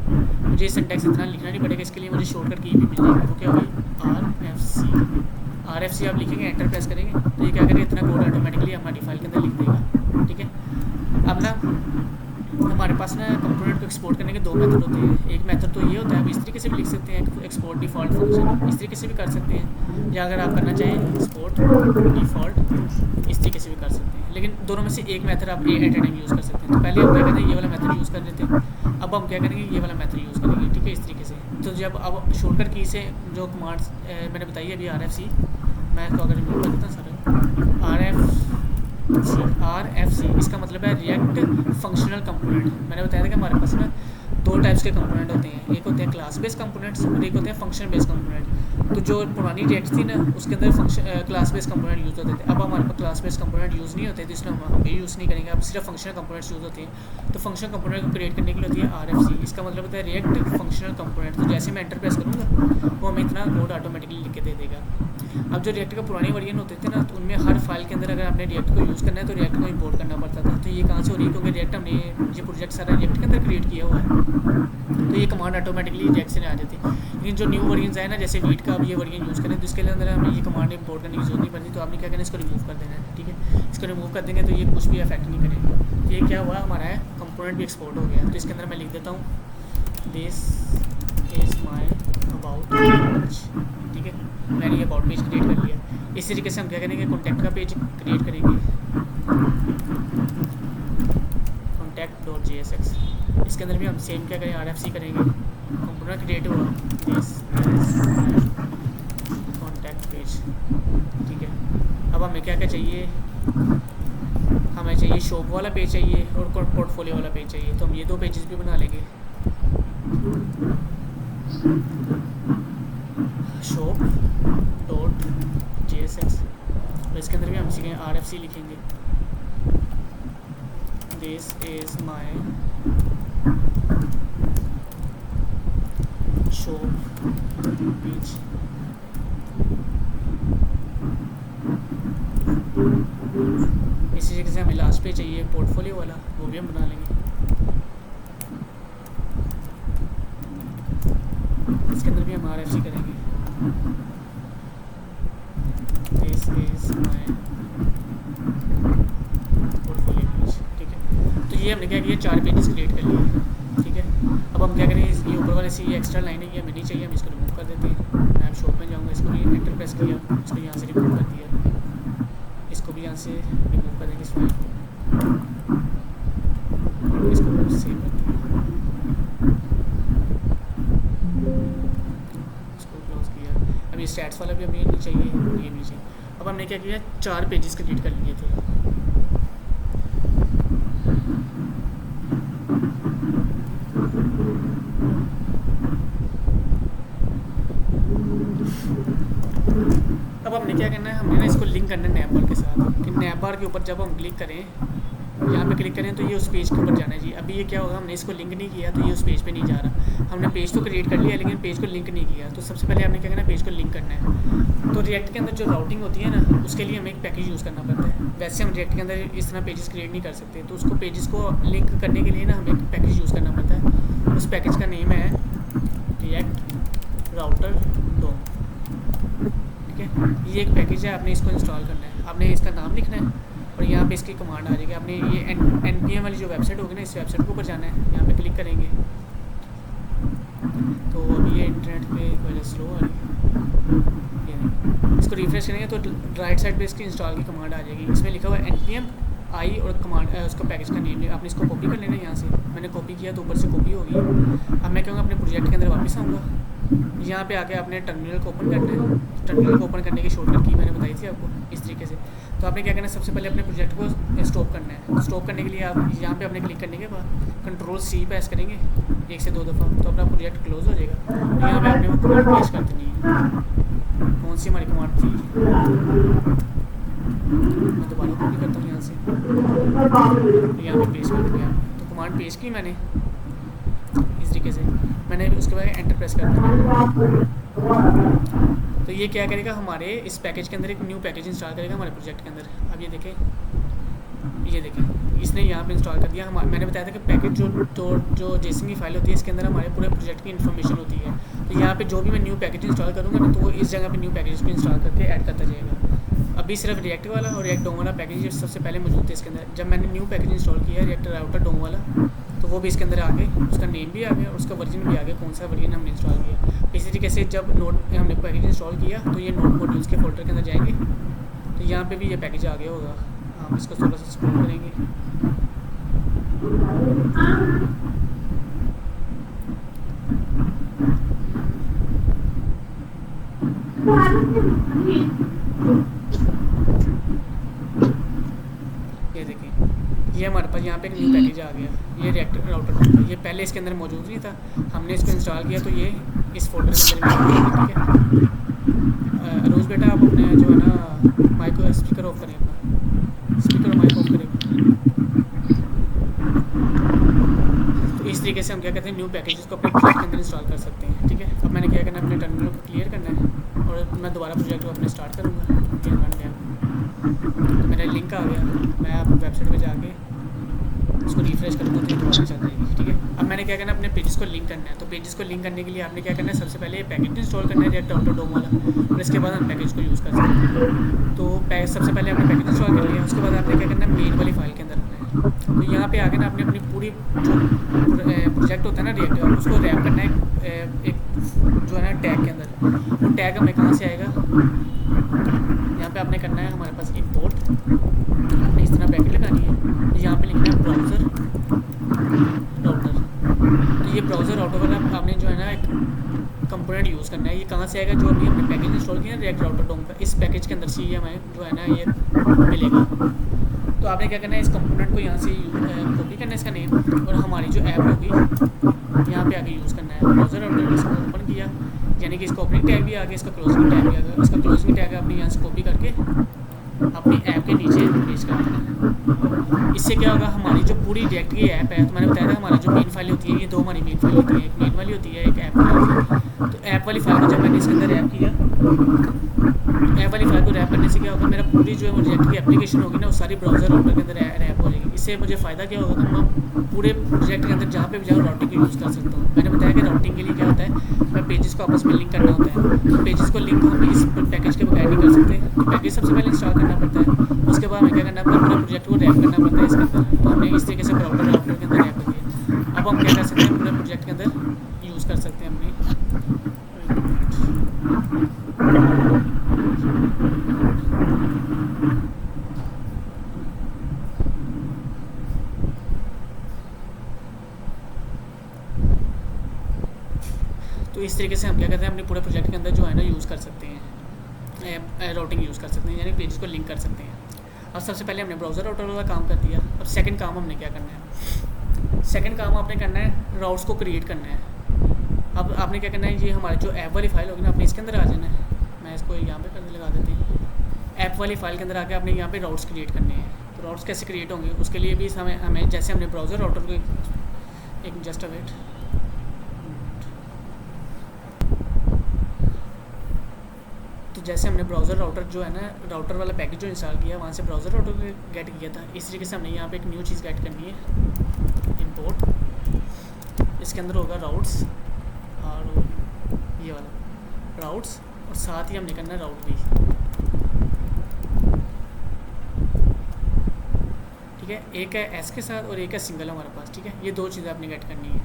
मुझे सिंटैक्स इतना लिखना नहीं पड़ेगा। इसके लिए मुझे शॉर्टकट की भी मिल जाएगी, वो क्या होगी RFC आप लिखेंगे, एंटर प्रेस करेंगे तो ये क्या करेगा, इतना कोड ऑटोमेटिकली हमारी फाइल के अंदर लिख देगा। ठीक है, अब ना हमारे पास ना कंपोनेंट को एक्सपोर्ट करने के दो मेथड होते हैं। एक मेथड तो ये होता है, आप इस तरीके से भी लिख सकते हैं, एक्सपोर्ट डिफ़ॉल्ट फंक्शन, इस तरीके से भी कर सकते हैं, या अगर आप करना चाहें एक्सपोर्ट डिफ़ॉल्ट इस तरीके से भी कर सकते हैं। लेकिन दोनों में से एक मेथड आप एट ए टाइम यूज़ कर सकते हैं। तो पहले हम क्या करते हैं, ये वाला मेथड यूज़ कर लेते हैं। अब हम क्या करेंगे, ये वाला मेथड यूज़ करेंगे। ठीक है, इस तरीके से। तो जब अब शॉर्टकट की से जो कमांड्स मैंने बताई है अभी RFC, मैं इसको अगर रिमूव कर देता हूँ सर, RFC इसका मतलब है रिएक्ट फंक्शनल कंपोनेंट। मैंने बताया था कि हमारे पास ना दो टाइप्स के कंपोनेंट होते हैं, एक होते हैं क्लास बेस्ड कंपोनेंट्स और एक होते हैं फंक्शन बेस्ड कंपोनेंट। तो जो पुरानी रिएक्ट थी ना उसके अंदर क्लास बेस्ड कंपोनेंट यूज़ होते थे। अब हमारे पास क्लास बेस्ड कंपोनेंट यूज़ नहीं होते, तो इसलिए हम ये यूज़ नहीं करेंगे। अब सिर्फ फंक्शनल कंपोनेंट्स यूज़ होते हैं। तो फंक्शनल कंपोनेंट को क्रिएट करने के लिए होती है RFC। इसका मतलब होता है रिएक्ट फंक्शनल कंपोनेंट। तो जैसे मैं एंटर प्रेस करूँगा वो हमें इतना कोड ऑटोमेटिकली लिख के दे देगा। अब जो रिएक्ट का पुरानी वर्जन होते थे ना, तो उनमें हर फाइल के अंदर अगर आपने रिएक्ट को यूज़ करना है तो रिएक्ट को इंपोर्ट करना पड़ता था। तो ये कहाँ से हो रही है, क्योंकि रिएक्ट हमने ये प्रोजेक्ट सारा रिएक्ट के अंदर क्रिएट किया हुआ है, तो ये कमांड ऑटोमेटिकली रिएक्ट से आ जाती है। लेकिन जो न्यू वर्जन है ना, जैसे वीट का अब ये वर्जन यूज़ करें तो इसके अंदर हमें ये कमांड इंपोर्ट करने की जरूरत नहीं पड़ती। तो आपने क्या करना है, इसको रिमूव कर देना है। ठीक है, इसको रिमूव कर देंगे तो ये कुछ भी अफेक्ट नहीं करेगा। तो ये क्या हुआ, हमारा है कंपोनेंट भी एक्सपोर्ट हो गया। तो इसके अंदर मैं लिख देता हूँ this is my about page. ठीक है, मैंने ये अबाउट पेज क्रिएट कर लिया। इस तरीके से हम क्या करेंगे, कॉन्टैक्ट का पेज क्रिएट करेंगे, contact.jsx। इसके अंदर भी हम सेम क्या करें, RFC करेंगे, कंपोनेंट क्रिएट हुआ दिस कॉन्टैक्ट पेज। ठीक है, अब हमें क्या क्या चाहिए, हमें चाहिए शॉप वाला पेज चाहिए और पोर्टफोलियो वाला पेज चाहिए। तो हम ये दो पेजेस भी बना लेंगे, shop.jsx। और इसके अंदर भी हम सीखेंगे RFC लिखेंगे, this is my shop page. इसी तरीके से हमें लास्ट पे चाहिए पोर्टफोलियो वाला, वो भी हम बना लेंगे। इसके अंदर भी हम RFC करेंगे, this is my portfolio page. ठीक है, तो ये हमने क्या किया, 4 पेजेस क्रिएट कर लिए। ठीक है, अब हम क्या करें, ये ऊपर वाले से ये एक्स्ट्रा लाइन है, ये हमें नहीं चाहिए, हम इसको रिमूव कर देते हैं। मैं अब शॉप में जाऊँगा, इसको भी एंटर प्रेस किया, इसको यहाँ से रिमूव कर दिया, इसको भी यहाँ से रिमूव कर देंगे इस फाइल को, इसको सेव कर दिया, इसको क्लोज किया। अब ये स्टैट्स वाला भी हमें नहीं चाहिए, ये नहीं चाहिए। अब हमने क्या किया, 4 पेजेस क्रिएट कर लिए थे। अब हमने क्या करना है, हमने ना इसको लिंक करना है नैप बार के साथ। कि नैप बार के ऊपर जब हम क्लिक करें, यहाँ पे क्लिक करें तो ये उस पेज के ऊपर जाना है जी। अभी ये क्या होगा, हमने इसको लिंक नहीं किया तो ये उस पेज पे नहीं जा रहा। हमने पेज तो क्रिएट कर लिया लेकिन पेज को लिंक नहीं किया। तो सबसे पहले हमने क्या करना है, पेज को लिंक करना है। तो रिएक्ट के अंदर जो राउटिंग होती है ना, उसके लिए हमें एक पैकेज यूज़ करना पड़ता है। वैसे हम रिएक्ट के अंदर इस तरह पेजेस क्रिएट नहीं कर सकते। तो उसको पेजेस को लिंक करने के लिए ना हमें एक पैकेज यूज़ करना पड़ता है। उस पैकेज का नेम है रिएक्ट राउटर डोम। ठीक है, ये एक पैकेज है, आपने इसको इंस्टॉल करना है, आपने इसका नाम लिखना है और यहाँ पे इसकी कमांड आ जाएगी। आपने ये NPM वाली जो वेबसाइट होगी ना, इस वेबसाइट के ऊपर जाना है, यहाँ पे क्लिक करेंगे। तो अभी ये इंटरनेट पे पहले स्लो आ रही है, ये नहीं, इसको रिफ्रेश करेंगे तो राइट साइड पे इसकी इंस्टॉल की कमांड आ जाएगी। इसमें लिखा हुआ है npm आई और कमांड उसका पैकेज का नेम। आपने इसको कॉपी कर लेना है यहाँ से। मैंने कॉपी किया तो ऊपर से कॉपी होगी। अब मैं कहूँगा अपने प्रोजेक्ट के अंदर वापस आऊँगा। यहाँ पे आके आपने टर्मिनल को ओपन करना है। टर्मिनल को ओपन करने की शॉर्टकट की मैंने बताई थी आपको इस तरीके से। तो आपने क्या करना है, सबसे पहले अपने प्रोजेक्ट को स्टॉप करना है। तो स्टॉप करने के लिए आप यहाँ पे अपने क्लिक करने के बाद Ctrl+C प्रेस करेंगे 1 से 2 दफ़ा, तो अपना प्रोजेक्ट क्लोज हो जाएगा। तो यहाँ पे आपने वो कमांड पेश कर देनी है। कौन सी हमारी कमांड थी, मैं दोबारा कॉपी करता हूँ यहाँ से, यहाँ पे पेश कर दिया। तो कमांड पेश की मैंने इस तरीके से। मैंने उसके बाद एंटर प्रेस कर दिया। तो ये क्या करेगा, हमारे इस पैकेज के अंदर एक न्यू पैकेज इंस्टॉल करेगा हमारे प्रोजेक्ट के अंदर। अब ये देखें इसने यहाँ पे इंस्टॉल कर दिया। मैंने बताया था कि पैकेज जो जेसन की फाइल होती है इसके अंदर हमारे पूरे प्रोजेक्ट की इन्फॉर्मेशन होती है। तो यहाँ पे जो भी मैं न्यू पैकेज इंस्टॉल करूँगा ना, तो वो इस जगह पे न्यू पैकेज को इंस्टॉल करके ऐड करता जाएगा। अभी सिर्फ रिएक्ट वाला और रिएक्ट डोम वाला पैकेज सबसे पहले मौजूद है इसके अंदर। जब मैंने न्यू पैकेज इंस्टॉल किया रिएक्ट राउटर डोम वाला, तो वो भी इसके अंदर आ गए, उसका नेम भी आ गया और उसका वर्जन भी आ गया, कौन सा वर्जन हमने इंस्टॉल किया। इसी तरीके से जब हमने पैकेज इंस्टॉल किया तो ये नोड मॉड्यूल्स के फोल्डर के अंदर जाएंगे, तो यहाँ पे भी ये पैकेज आ गया होगा। हम इसको थोड़ा सा स्क्रॉल करेंगे। ये देखिए ये हमारे पास यहाँ पे एक न्यू पैकेज आ गया, ये रिएक्ट राउटर। ये पहले इसके अंदर मौजूद नहीं था, हमने इसको इंस्टॉल किया तो ये इस फोल्डर के अंदर। ठीक है रोज़ बेटा, आप अपने जो है ना माइक को स्पीकर ऑफ करें, अपना स्पीकर माइक ऑफ करें। तो इस तरीके से हम क्या कहते हैं, न्यू पैकेजेस को अपने प्रोजेक्ट के अंदर इंस्टॉल कर सकते हैं। ठीक है, अब मैंने क्या करना है, अपने टर्मिनल को क्लियर करना है और मैं दोबारा प्रोजेक्ट को अपने स्टार्ट करूँगा। ये बन गया, तो मेरा लिंक आ गया। मैं आप वेबसाइट पे जाके इसको रिफ्रेश करूँगा तो ये दोबारा चल जाएगी। ठीक है, अब मैंने क्या करना है, अपने पेजेस को लिंक करना है। तो पेजेस को लिंक करने के लिए आपने क्या करना है, सबसे पहले पैकेज इंस्टॉल करना है रिएक्ट राउटर डोम वाला, और इसके बाद हम पैकेज को यूज़ कर सकते हैं। तो सबसे पहले आपने पैकेज इंस्टॉल कर लिया, उसके बाद आपने क्या करना है, मेन वाली फाइल के अंदर रखना है। तो यहाँ पे आगे ना आपने अपनी पूरी जो प्रोजेक्ट होता है ना रिएक्ट, उसको रैप करना है एक जो है ना टैग के अंदर। वो टैग हमें कहाँ से आएगा, यहाँ पे आपने करना है हमारे पास इंपोर्ट, आपने इस तरह ब्रैकेट लगानी है। तो यहाँ पे लिखना है ब्राउज़र राउटर। तो ये ब्राउज़र राउटर वाला आपने जो है ना एक कंपोनेंट यूज़ करना है। ये कहाँ से आएगा, जो अभी हमने पैकेज इंस्टॉल किया है रिएक्ट राउटर डोम का, इस पैकेज के अंदर से ये हमें जो है ना ये मिलेगा। तो आपने क्या करना है, इस कंपोनेंट को यहाँ से कॉपी करना है इसका नेम, और हमारी जो ऐप होगी यहाँ पे आगे यूज़ करना है। ब्राउज़र राउटर इसको ओपन किया, यानी कि इसका ओपनिंग टैग भी आ गया, इसका क्लोजिंग टैग भी आ गया। इसका क्लोजिंग टैग आपने यहाँ से कॉपी करके अपनी ऐप के नीचे पेस्ट कर देना। इससे क्या होगा, हमारी जो पूरी रिएक्ट की ऐप है, तो मैंने बताया था हमारी जो मेन फाइल होती है, ये दो हमारी मेन फाइल होती है, एक मेन वाली होती है, एक ऐप वाली होती है। तो ऐप वाली फाइल को जब मैंने इसके अंदर रैप किया, ऐप वाली फाइल को रैप करने से क्या होगा, मेरा पूरी जो है रिएक्ट की एप्लीकेशन होगी ना, वो सारी ब्राउज़र राउटर के अंदर रैप हो जाएगी। इससे मुझे फ़ायदा क्या होगा, तो मैं पूरे प्रोजेक्ट के अंदर जहाँ पे भी जाऊँ राउटिंग को यूज़ कर सकता हूँ। मैंने बताया कि राउटिंग के लिए क्या होता है, मैं पेजेस को आपस में लिंक करना होता है। तो पेजेस को लिंक हम इस पैकेज के बगैर नहीं कर सकते। तो पैकेज सबसे पहले इंस्टॉल करना पड़ता है, उसके बाद हमें क्या करना है, पूरे प्रोजेक्ट को रैप करना पड़ता है इसके अंदर। तो हमने इस तरीके से राउटर के अंदर रैप कर दिया। अब हम क्या कर सकते हैं, पूरे प्रोजेक्ट के अंदर यूज़ कर सकते हैं अपने। तो इस तरीके से हम क्या करते हैं, अपने पूरे प्रोजेक्ट के अंदर जो है ना यूज़ कर सकते हैं, राउटिंग यूज़ कर सकते हैं, यानी पेज को लिंक कर सकते हैं। अब सबसे पहले हमने ब्राउज़र राउटर वाला काम कर दिया। अब सेकंड काम हमने क्या करना है, सेकंड काम आपने करना है राउट्स को क्रिएट करना है। अब आपने क्या करना है, ये हमारी जो ऐप वाली फाइल होगी ना, आपने इसके अंदर आ जाना है। मैं इसको यहाँ पे करने लगा देती हूँ। ऐप वाली फाइल के अंदर आके आपने यहाँ पे राउट्स क्रिएट करने हैं। तो राउट्स कैसे क्रिएट होंगे, उसके लिए भी हमें जैसे हमने ब्राउज़र राउटर को एक जस्ट अ वेट, तो जैसे हमने ब्राउज़र राउटर जो है ना, राउटर वाला पैकेज जो इंस्टॉल किया, वहाँ से ब्राउज़र राउटर गेट किया था। इस तरीके से हमने यहाँ पे एक न्यू चीज़ गेट करनी है, इंपोर्ट। इसके अंदर होगा राउट्स, और ये वाला राउट्स, और साथ ही हमने करना है राउट भी। ठीक है, एक है एस के साथ और एक है सिंगल हमारे पास। ठीक है, ये दो चीज़ें आपने गेट करनी है।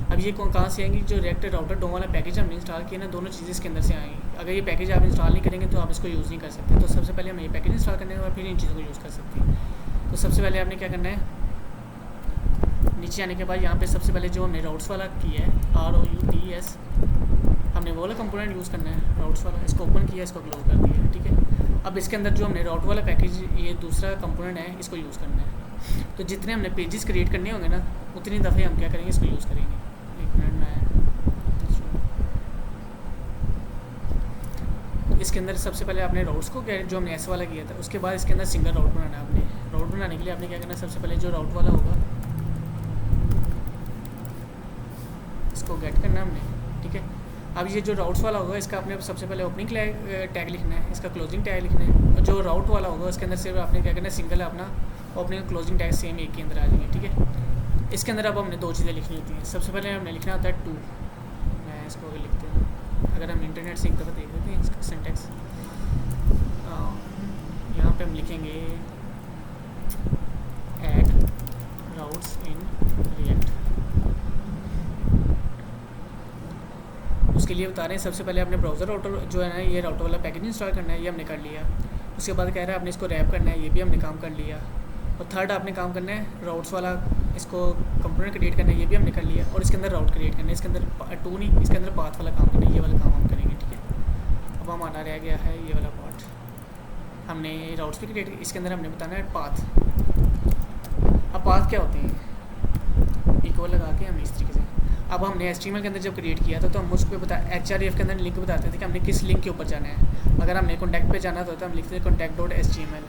अब ये कहाँ से आएंगी, जो रिएक्ट राउटर डोम वाला पैकेज हमने इंस्टॉल किया ना, दोनों चीज़ें इसके अंदर से आएंगी। अगर ये पैकेज आप इंस्टॉल नहीं करेंगे तो आप इसको यूज़ नहीं कर सकते। तो सबसे पहले हमें ये पैकेज इंस्टॉल करने और फिर इन चीज़ों को यूज़ कर सकते हैं। तो सबसे पहले आपने क्या करना है, नीचे आने के बाद यहाँ पे सबसे पहले जो हमने राउट्स वाला किया है ROUTS, हमने वो वाला कंपोनेंट यूज़ करना है राउट्स वाला। इसको ओपन किया, इसको क्लोज कर दिया, ठीक है। अब इसके अंदर जो हमने राउट वाला पैकेज, ये दूसरा कंपोनेंट है, इसको यूज़ करना है। तो जितने हमने पेजेस क्रिएट करने होंगे ना, उतनी दफ़े हम क्या करेंगे, इसको यूज़ करेंगे। एक मिनट में तो इसके अंदर सबसे पहले आपने राउट्स को जो हमने ऐसे वाला किया था, उसके बाद इसके अंदर सिंगल राउट बनाना है। आपने राउट बनाने के लिए आपने क्या करना है, सबसे पहले जो राउट वाला होगा इसको गेट करना है हमने, ठीक है। अब ये जो राउट्स वाला होगा, इसका आपने सबसे पहले ओपनिंग टैग लिखना है, इसका क्लोजिंग टैग लिखना है। और जो राउट वाला होगा उसके अंदर सिर्फ आपने क्या करना है, सिंगल अपना ओपनिंग क्लोजिंग टैग सेम एक के अंदर आ जाएंगे, ठीक है। इसके अंदर अब हमने दो चीज़ें लिखनी होती हैं। सबसे पहले हमने लिखना होता है टू, मैं इसको अगर लिखते हैं, अगर हम इंटरनेट से एक दफ़ा देख लेते हैं इसका सिंटैक्स, यहाँ पे हम लिखेंगे ऐड राउट्स इन रिएक्ट। उसके लिए बता रहे हैं, सबसे पहले अपने ब्राउज़र राउटर जो है ना, ये राउटर वाला पैकेज इंस्टॉल करना है, ये हमने कर लिया। उसके बाद कह रहा है आपने इसको रैप करना है, ये भी हमने काम कर लिया। और थर्ड आपने काम करना है राउट्स वाला, इसको कंपोनेंट क्रिएट करना है, ये भी हमने कर लिया। और इसके अंदर राउट क्रिएट करना है, इसके अंदर टू नहीं, इसके अंदर पाथ वाला काम करना है, ये वाला काम हम करेंगे, ठीक है। अब हमारा रह गया है ये वाला पार्ट, हमने राउट्स भी क्रिएट, इसके अंदर हमने बताना है पाथ। अब पाथ क्या होते हैं, इक्वल लगा के हमने इस तरीके से, अब हमने HTML के अंदर जब क्रिएट किया था तो हम उसको href के अंदर लिंक बताते थे कि हमने किस लिंक के ऊपर जाना है। अगर हमने कॉन्टैक्ट पे जाना था तो हम लिखते थे contact.html,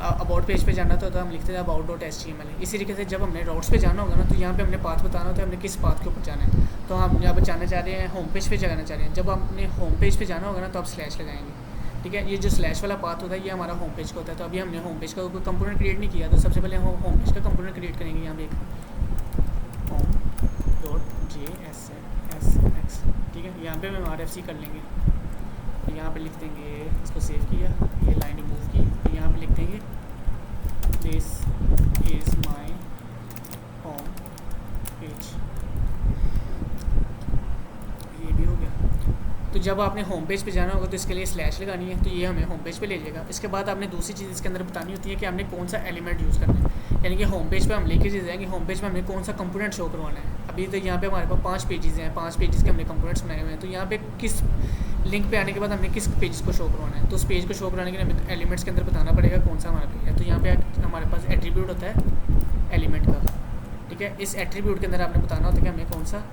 अबाउट पेज पे जाना था तो हम लिखते थे about.html। इसी तरीके से जब हमने राउट्स पे जाना होगा ना, तो यहाँ पे हमने पाथ बताना होता है, हमने किस पाथ के ऊपर जाना है। तो हम यहाँ पर जाना चाह रहे हैं, होम पेज पे जाना चाह रहे हैं। जब आपने होम पेज पे जाना होगा ना, तो आप स्लैश लगाएंगे, ठीक है। ये जो स्लैश वाला पाथ होता है, ये हमारा होम पेज का होता है। तो अभी हमने होम पेज का कोई कंपोनेंट क्रिएट नहीं किया, तो सबसे पहले हम होम पेज का कंपोनेंट क्रिएट करेंगे। यहाँ पे एक home.jsx, ठीक है। यहाँ पे हम RFC कर लेंगे, तो यहाँ पे लिख देंगे, इसको सेव किया, ये लाइन रिमूव की, तो यहाँ पे लिख देंगे this is my home page, ये भी हो गया। तो जब आपने होम पेज पे जाना होगा तो इसके लिए स्लैश लगानी है, तो ये हमें होम पेज पे ले जाएगा। इसके बाद आपने दूसरी चीज़ इसके अंदर बतानी होती है कि हमने कौन सा एलिमेंट यूज़ करना है, यानी कि होम पेज पे हम लेके जाएंगे, होम पेज पे हमने कौन सा कंपोनेंट शो करवाना है। अभी तो यहाँ पे हमारे पास 5 पेजेस हैं, 5 पेजेस के हमने कंपोनेंट्स बनाए हुए हैं। तो यहाँ पे किस लिंक पे आने के बाद हमने किस पेज को शो करवाना है, तो उस पेज को शो कराने के लिए हमें एलिमेंट्स के अंदर बताना पड़ेगा कौन सा हमारा पेज है। तो यहाँ पे हमारे पास एट्रीब्यूट होता है एलिमेंट का, ठीक है। इस एट्रीब्यूट के अंदर आपने बताना होता है कि हमें कौन सा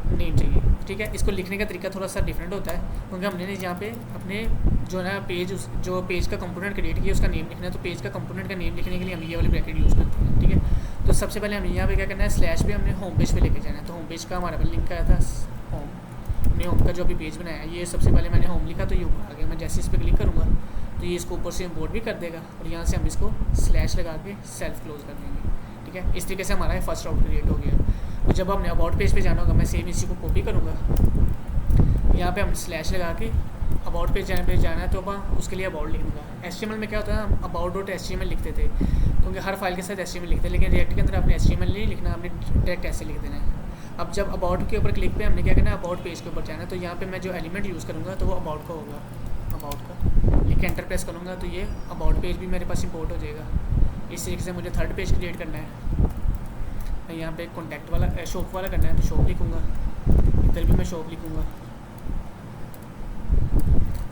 नेम चाहिए, ठीक है। इसको लिखने का तरीका थोड़ा सा डिफरेंट होता है, क्योंकि हमने यहाँ पे अपने जो ना पेज, जो पेज का कंपोनेंट क्रिएट किया उसका नेम लिखना है। तो पेज का कंपोनेंट का नेम लिखने के लिए हम ये वाले ब्रैकेट यूज़ करते हैं, ठीक है। तो सबसे पहले हमें यहाँ पे क्या करना है, स्लैश पे हमने होम पेज पे लेके जाना है। तो होम पेज का हमारे पास लिंक आया था होम, हमने होम का जो अभी पेज बनाया है, ये सबसे पहले मैंने होम लिखा तो ये ऊपर आ गया। मैं जैसे इस पर क्लिक करूँगा तो ये इसको ऊपर से इम्पोर्ट भी कर देगा, और यहाँ से हम इसको स्लैश लगा के सेल्फ क्लोज कर देंगे, ठीक है। इस तरीके से हमारा फर्स्ट राउट क्रिएट हो गया। तो जब हमने अबाउट पेज पे जाना होगा, मैं सेम इसी को कॉपी करूँगा, यहाँ पे हम स्लैश लगा के अबाउट पेज जाना है तो उसके लिए अबाउट लिखूँगा। HTML में क्या होता है, हम about.html लिखते थे, क्योंकि हर फाइल के साथ HTML लिखते हैं, लेकिन रिएक्ट के अंदर आपने HTML नहीं लिखना, हमने डायरेक्ट ऐसे लिख देना है। अब जब अबाउट के ऊपर क्लिक पे हमने क्या करना है, अबाउट पेज के ऊपर जाना है। तो यहाँ पे मैं जो एलिमेंट यूज़ करूँगा तो वो अबाउट का होगा, अबाउट का लिख के एंटर प्रेस करूँगा तो ये अबाउट पेज भी मेरे पास इंपोर्ट हो जाएगा। इस तरीके से मुझे थर्ड पेज क्रिएट करना है। मैं यहाँ पे कॉन्टैक्ट वाला शॉप वाला करना है, तो शॉप लिखूँगा, इधर भी मैं शॉप लिखूँगा,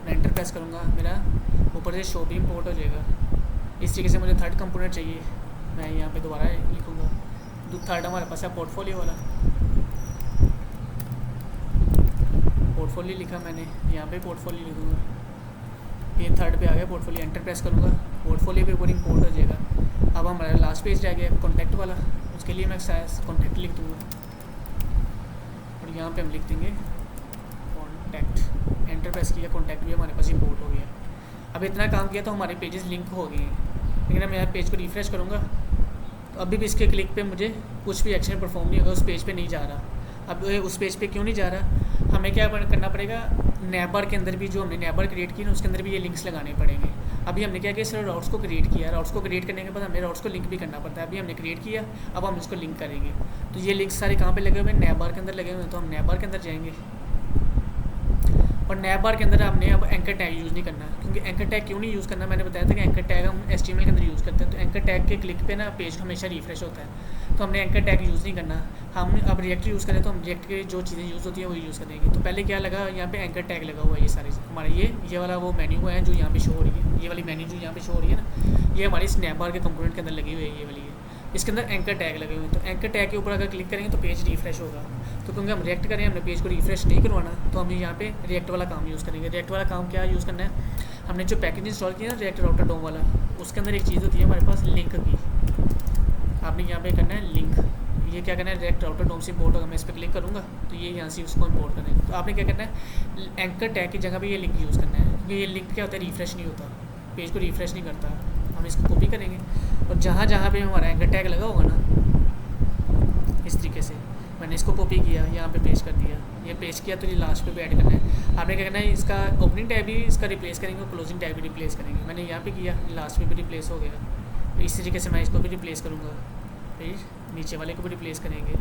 मैं एंटर प्रेस करूँगा, मेरा ऊपर से शॉप भी इंपोर्ट हो जाएगा। इस तरीके से मुझे थर्ड कंपोनेंट चाहिए, मैं यहाँ पे दोबारा लिखूँगा। थर्ड हमारे पास है पोर्टफोलियो वाला, पोर्टफोलियो लिखा मैंने, यहाँ पे पोर्टफोलियो लिखूँगा, ये थर्ड पे आ गया पोर्टफोलियो, एंटर प्रेस करूँगा, पोर्टफोलियो पे ऊपर इंपोर्ट हो जाएगा। अब हमारा लास्ट पेज रह गया कॉन्टैक्ट वाला, उसके लिए मैं कॉन्टैक्ट लिख दूँगा, और यहाँ पे हम लिख देंगे कॉन्टैक्ट, एंटर प्रेस किया, कॉन्टैक्ट भी हमारे पास इंपोर्ट हो गया। अब इतना काम किया तो हमारे पेजेस लिंक हो गए हैं, लेकिन मैं पेज को रिफ्रेश करूँगा तो अभी भी इसके क्लिक पे मुझे कुछ भी एक्शन परफॉर्म नहीं होगा, उस पेज पे नहीं जा रहा। अब उस पेज पे क्यों नहीं जा रहा, हमें क्या करना पड़ेगा, नैब बार के अंदर भी जो हमने नैब बार क्रिएट की ना उसके अंदर भी ये लिंक्स लगाने पड़ेंगे। अभी हमने क्या किया, सिर्फ राउट्स को क्रिएट किया, राउट्स को क्रिएट करने के बाद हमें राउट्स को लिंक भी करना पड़ता है। अभी हमने क्रिएट किया, अब हम इसको लिंक करेंगे। तो ये लिंक्स सारे कहाँ पे लगे हुए हैं, नैब बार के अंदर लगे हुए हैं। तो हम नैब बार के अंदर जाएंगे और नैब बार के अंदर हमने अब एंकर टैग यूज़ नहीं करना, क्योंकि एंकर टैग क्यों नहीं यूज़ करना, मैंने बताया था कि एंकर टैग हम HTML के अंदर यूज़ करते हैं। तो एंकर टैग के क्लिक पे ना पेज हमेशा रिफ्रेश होता है, तो हमने एंकर टैग यूज़ नहीं करना। हम अब रिएक्ट यूज़ करें तो हम रिएक्ट के जो चीज़ें यूज़ होती हैं वही यूज़ करेंगे। तो पहले क्या लगा, यहाँ पे एंकर टैग लगा हुआ है। ये सारे हमारा ये वाला वो मेन्यू है जो यहाँ पे शो हो रही है, ये वाली मेन्यू जो यहाँ पे शो हो रही है ना, ये हमारी स्नैप बार के कंपोनेंट के अंदर लगी हुई है, ये वाली है। इसके अंदर एंकर टैग लगे हुए हैं। तो एंकर टैग के ऊपर अगर क्लिक करेंगे तो पेज रिफ्रेश होगा। तो क्योंकि हम रिएक्ट करें, हमने पेज को रिफ्रेश नहीं करवाना, तो हम यहाँ पे रिएक्ट वाला काम यूज़ करेंगे। रिएक्ट वाला काम क्या यूज़ करना है, हमने जो पैकेज इंस्टॉल किया ना रिएक्ट राउटर डोम वाला, उसके अंदर एक चीज़ होती है हमारे पास लिंक की। आपने यहाँ पे करना है लिंक। ये क्या करना है, रिएक्ट राउटर डोम से इंपोर्ट होगा। मैं इस पर क्लिक करूँगा तो ये यहाँ से उसको इंपोर्ट कर देंगे। तो आपने क्या करना है, एंकर टैग की जगह पे ये लिंक यूज़ करना है, क्योंकि ये लिंक क्या होता है, रिफ्रेश नहीं होता, पेज को रिफ्रेश नहीं करता। हम इसको कॉपी करेंगे और जहाँ जहाँ पे हमारा एंकर टैग लगा होगा ना, इस तरीके से मैंने इसको कॉपी किया, यहाँ पे पेस्ट कर दिया। ये पेस्ट किया तो ये लास्ट पे भी ऐड करना है। आपने क्या करना है, इसका ओपनिंग टैग भी इसका रिप्लेस करेंगे और क्लोजिंग टैग भी रिप्लेस करेंगे। मैंने यहाँ पे किया, लास्ट पे भी रिप्लेस हो गया। तो इस तरीके से मैं इसको भी रिप्लेस करूँगा, फिर नीचे वाले को भी रिप्लेस करेंगे,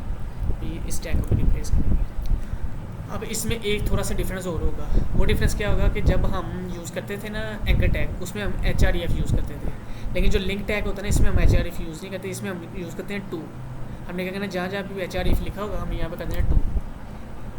फिर इस टैग को भी रिप्लेस करेंगे। अब इसमें एक थोड़ा सा डिफरेंस और होगा। वो डिफरेंस क्या होगा कि जब हम यूज़ करते थे ना एंकर टैग, उसमें हम href यूज़ करते थे, लेकिन जो लिंक टैग होता है ना, इसमें हम href यूज़ नहीं करते, इसमें हम यूज़ करते हैं टू। हमने क्या करना है, जहाँ जहाँ भी href लिखा होगा हम यहाँ पे करते हैं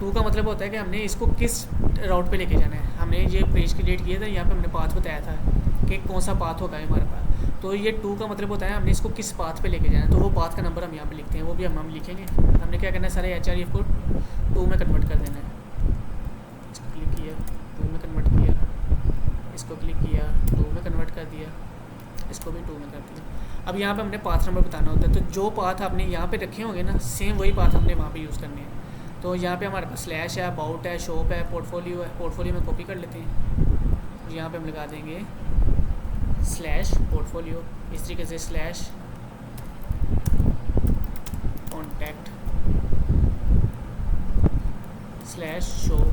टू का मतलब होता है कि हमने इसको किस राउट पे लेके जाना है। हमने ये पेज क्रिएट किया था, यहाँ पे हमने पाथ बताया था कि कौन सा पाथ होगा हमारे पास। तो ये टू का मतलब होता है हमने इसको किस पाथ पे लेके जाना है। तो वो पाथ का नंबर हम यहाँ पे लिखते हैं, वो भी हम लिखेंगे। हमने क्या करना है, सारे href को टू में कन्वर्ट कर देना है। इसको क्लिक किया, टू में कन्वर्ट किया, इसको क्लिक किया, टू में कन्वर्ट कर दिया, इसको भी टू में कर दिया। अब यहाँ पे हमने पाथ नंबर बताना होता है। तो जो पाथ आपने यहाँ पे रखे होंगे ना, सेम वही पाथ हमने वहाँ पे यूज़ करने हैं। तो यहाँ पे हमारे पास स्लैश है, अबाउट है, शॉप है, पोर्टफोलियो है। पोर्टफोलियो में कॉपी कर लेते हैं, यहाँ पे हम लगा देंगे स्लैश पोर्टफोलियो। इस तरीके से slash contact slash shop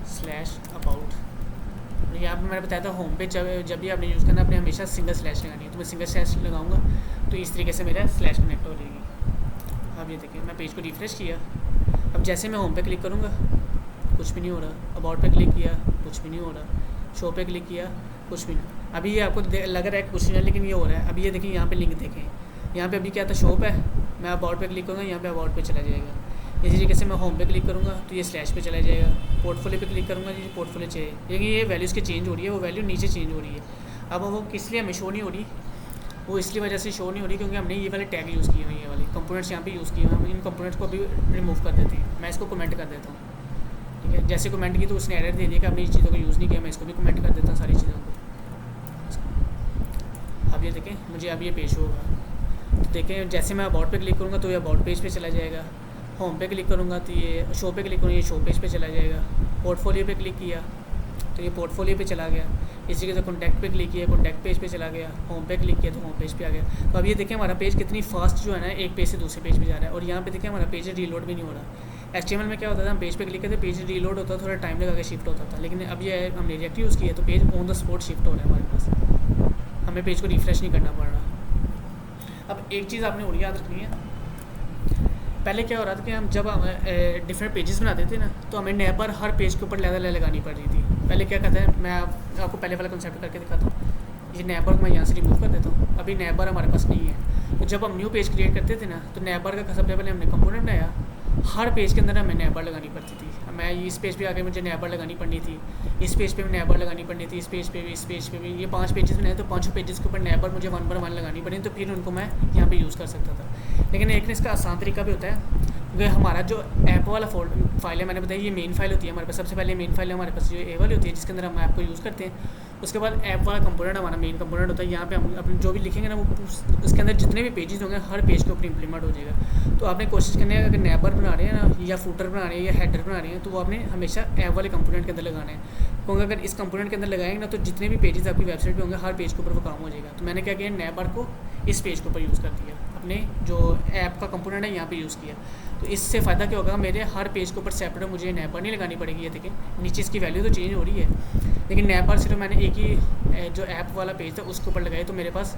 slash about. यहाँ पे मैंने बताया था होम पे जब भी आपने यूज़ करना है, आपने हमेशा सिंगल स्लैश लगानी है। तो मैं सिंगल स्लैश लगाऊंगा तो इस तरीके से मेरा स्लैश कनेक्ट हो जाएगी। अब ये देखिए, मैं पेज को रिफ्रेश किया, अब जैसे मैं होम पे क्लिक करूँगा कुछ भी नहीं हो रहा, अबाउट पे क्लिक किया कुछ भी नहीं हो रहा, शो पे क्लिक किया कुछ भी नहीं। अभी ये आपको लग रहा है कुछ नहीं है, लेकिन ये हो रहा है। अभी ये देखिए, यहाँ पे लिंक देखें, यहाँ पे अभी क्या था, शॉप है। मैं अबाउट पे क्लिक करूँगा, यहाँ पे अबाउट पे चला जाएगा। इसी तरीके से मैं होम पे क्लिक करूँगा तो ये स्लैश पे चला जाएगा। पोर्टफोलियो पे क्लिक करूँगा, ये पोर्टफोलियो चाहिए, लेकिन ये वैल्यूज़ की चेंज हो रही है, वो वैल्यू नीचे चेंज हो रही है। अब वो किस लिए हमें शो नहीं हो रही, वो इसलिए वजह से शो नहीं हो रही क्योंकि हमने ये वाले टैग यूज़ किए हुए हैं, ये वाले कंपोनेंट्स यहाँ पे यूज़ किए हुए हैं। हम इन कंपोनेंट्स को अभी रिमूव कर देते हैं। मैं इसको कमेंट कर देता हूँ, ठीक है। जैसे कमेंट की तो उसने एरर दे दिया कि आपने इस चीज़ों को यूज़ नहीं किया। मैं इसको भी कमेंट कर देता हूँ, सारी चीज़ों को। अब ये देखें, मुझे अब ये पेज होगा। तो देखें, जैसे मैं अबाउट पे क्लिक करूँगा तो ये अबाउट पेज पे चला जाएगा। होम पे क्लिक करूँगा तो ये शो पे क्लिक करूँगा, ये शो पेज पे चला जाएगा। पोर्टफोलियो पे क्लिक किया तो ये पोर्टफोलियो पे चला गया। इसी तरीके से कॉन्टैक्ट पे क्लिक किया, कॉन्टैक्ट पेज पे चला गया। होम पे क्लिक किया तो होम पेज पे आ गया। तो अब ये देखें, हमारा पेज कितनी फास्ट जो है ना, एक पेज से दूसरे पेज पे जा रहा है। और यहाँ पे देखें, हमारा पेज रीलोड भी नहीं हो रहा। HTML में क्या होता था, हम पेज पे क्लिक करते, पेज रीलोड होता, थोड़ा टाइम लगा के शिफ्ट होता था। लेकिन अब ये हमने रिएक्ट यूज़ किया तो page on the spot shift हो रहा है हमारे पास, हमें पेज को रिफ्रेश नहीं करना पड़ रहा। अब एक चीज़ आपने और याद रखनी है, पहले क्या हो रहा था कि हम जब हम डिफरेंट पेजेस बनाते थे ना, तो हमें नैब बार हर पेज के ऊपर लेवल लगानी पड़ रही थी। पहले क्या कहते हैं, मैं आपको पहले वाला कंसेप्ट करके दिखाता हूँ। ये नैब बार को मैं यहाँ से रिमूव कर देता हूँ। अभी नैब बार हमारे पास नहीं है। तो जब हम न्यू पेज क्रिएट करते थे ना, तो नैब बार का सबसे पहले हमने कंपोनेंट बनाया, हर पेज के अंदर हमें नैब बार लगानी पड़ती थी। मैं इस पेज पे आके मुझे नैब बार लगानी पड़नी थी, इस पेज पे नैब बार लगानी पड़नी थी, इस पेज पे भी, इस पेज पे भी। ये 5 पेजेस बनाए तो 5 पेजेस के ऊपर नैब बार मुझे 1 बाय 1 लगानी पड़ी, तो फिर उनको मैं यहाँ पे यूज़ कर सकता था। लेकिन एक इसका आसान तरीका भी होता है, क्योंकि हमारा जो ऐप वाला फाइल है, मैंने बताया ये मेन फाइल होती है हमारे पास। सबसे पहले मेन फाइल है हमारे पास, जो ए वाली होती है जिसके अंदर हम ऐप को यूज़ करते हैं। उसके बाद ऐप वाला कंपोनेंट हमारा मेन कंपोनेंट होता है। यहाँ पे हम अपने जो भी लिखेंगे ना, वो उसके अंदर जितने भी पेजेस होंगे हर पेज के ऊपर इंप्लीमेंट हो जाएगा। तो आपने कोशिश करनी है, अगर नैब बार बना रहे हैं ना, या फूटर बना रहे हैं, या हेडर बना रहे हैं, तो वो आपने हमेशा ऐप वाले कंपोनेंट के अंदर लगाना है। क्योंकि अगर इस कंपोनेंट के अंदर लगाएंगे ना, तो जितने भी पेजेस आपकी वेबसाइट पे होंगे हर पेज के ऊपर वो काम हो जाएगा। तो मैंने क्या किया, नैब बार को इस पेज के ऊपर यूज़ कर दिया। अपने जो ऐप का कंपोनेंट है यहाँ पे यूज़ किया। तो इससे फ़ायदा क्या होगा, मेरे हर पेज के ऊपर सेपरेट मुझे नैप बार नहीं लगानी पड़ेगी। ये देखें नीचे इसकी वैल्यू तो चेंज हो रही है, लेकिन नैप बार सिर्फ मैंने एक ही जो ऐप वाला पेज था उसके ऊपर लगाई, तो मेरे पास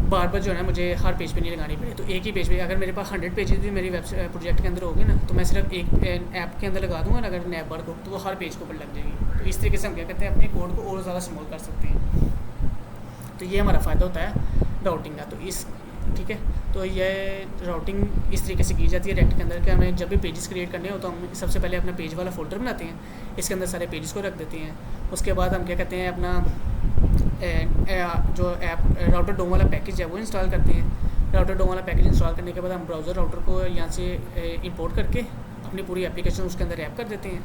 बार बार जो है ना मुझे हर पेज पे नहीं लगानी पड़े। तो एक ही पेज पे, अगर मेरे पास 100 पेजेस भी मेरी वेब प्रोजेक्ट के अंदर होगी ना, तो मैं सिर्फ एक ऐप के अंदर लगा दूँगा ना अगर नैप बार को, तो वो हर पेज के ऊपर लग जाएगी। तो इस तरीके से हम क्या कहते हैं अपने कोड को और ज़्यादा स्मॉल कर सकते हैं। तो ये हमारा फ़ायदा होता है राउटिंग का। तो इस ठीक है, तो ये राउटिंग इस तरीके से की जाती है रेक्ट के अंदर कि हमें जब भी पेजेस क्रिएट करने हो तो हम सबसे पहले अपना पेज वाला फोल्डर बनाते हैं, इसके अंदर सारे पेजेस को रख देते हैं। उसके बाद हम क्या कहते हैं अपना जो ऐप राउटर डोम वाला पैकेज है वो इंस्टॉल करते हैं। राउटर डोम वाला पैकेज इंस्टॉल करने के बाद हम ब्राउज़र राउटर को यहाँ से इंपोर्ट करके अपनी पूरी एप्लीकेशन उसके अंदर रैप कर देते हैं।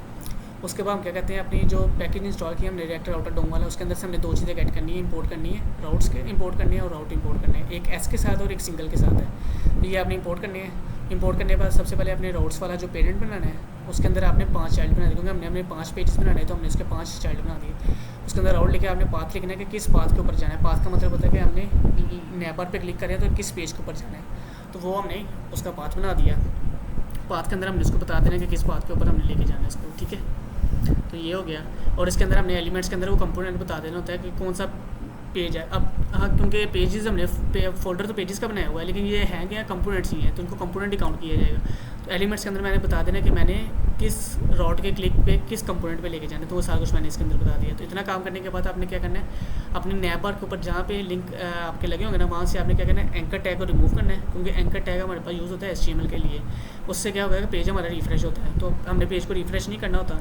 उसके बाद हम क्या कहते हैं अपनी जो पैकेज इंस्टॉल किया हमने रिएक्ट राउटर डोम वाला, उसके अंदर से हमने दो चीज़ें ऐड करनी है, इंपोर्ट करनी है, राउट्स के इंपोर्ट करने हैं और राउट इंपोर्ट करने हैं। एक एस के साथ और एक सिंगल के साथ है। तो ये आपने इंपोर्ट करने हैं। इंपोर्ट करने के बाद सबसे पहले अपने राउट्स वाला जो पेरेंट बनाना है उसके अंदर आपने 5 चाइल्ड बना दिए, क्योंकि हमने अपने 5 पेजेस बनाने हैं तो हमने इसके 5 चाइल्ड बना दिए। उसके अंदर राउट लेके आपने पाथ लिखना है कि किस पाथ के ऊपर जाना है। पाथ का मतलब होता है कि हमने नैप बार पे क्लिक करें तो किस पेज के ऊपर जाना है, तो वो हमने उसका पाथ बना दिया। पाथ के अंदर हमने उसको बता देना कि किस पाथ के ऊपर हमने लेके जाना है इसको, ठीक है। तो ये हो गया। और इसके अंदर हमने एलिमेंट्स के अंदर वो कंपोनेंट बता देना होता है कि कौन सा पेज है। अब हाँ, क्योंकि पेजेस हमने फोल्डर तो पेजेस का बनाया हुआ है, लेकिन ये है क्या कंपोनेंट्स ही हैं, तो उनको कंपोनेंट ही काउंट किया जाएगा। तो एलिमेंट्स के अंदर मैंने बता देना कि मैंने किस राउट के क्लिक पे किस कंपोनेंट पे लेके जाना है, तो वो सारा कुछ मैंने इसके अंदर बता दिया। तो इतना काम करने के बाद आपने क्या करना है, अपनी नैप बार के ऊपर जहाँ पे लिंक आपके लगे होंगे ना, वहाँ से आपने क्या करना है एंकर टैग को रिमूव करना है, क्योंकि एंकर टैग हमारे पास यूज़ होता है HTML के लिए। उससे क्या होगा कि पेज हमारा रिफ्रेश होता है। तो हमने पेज को रिफ्रेश नहीं करना होता,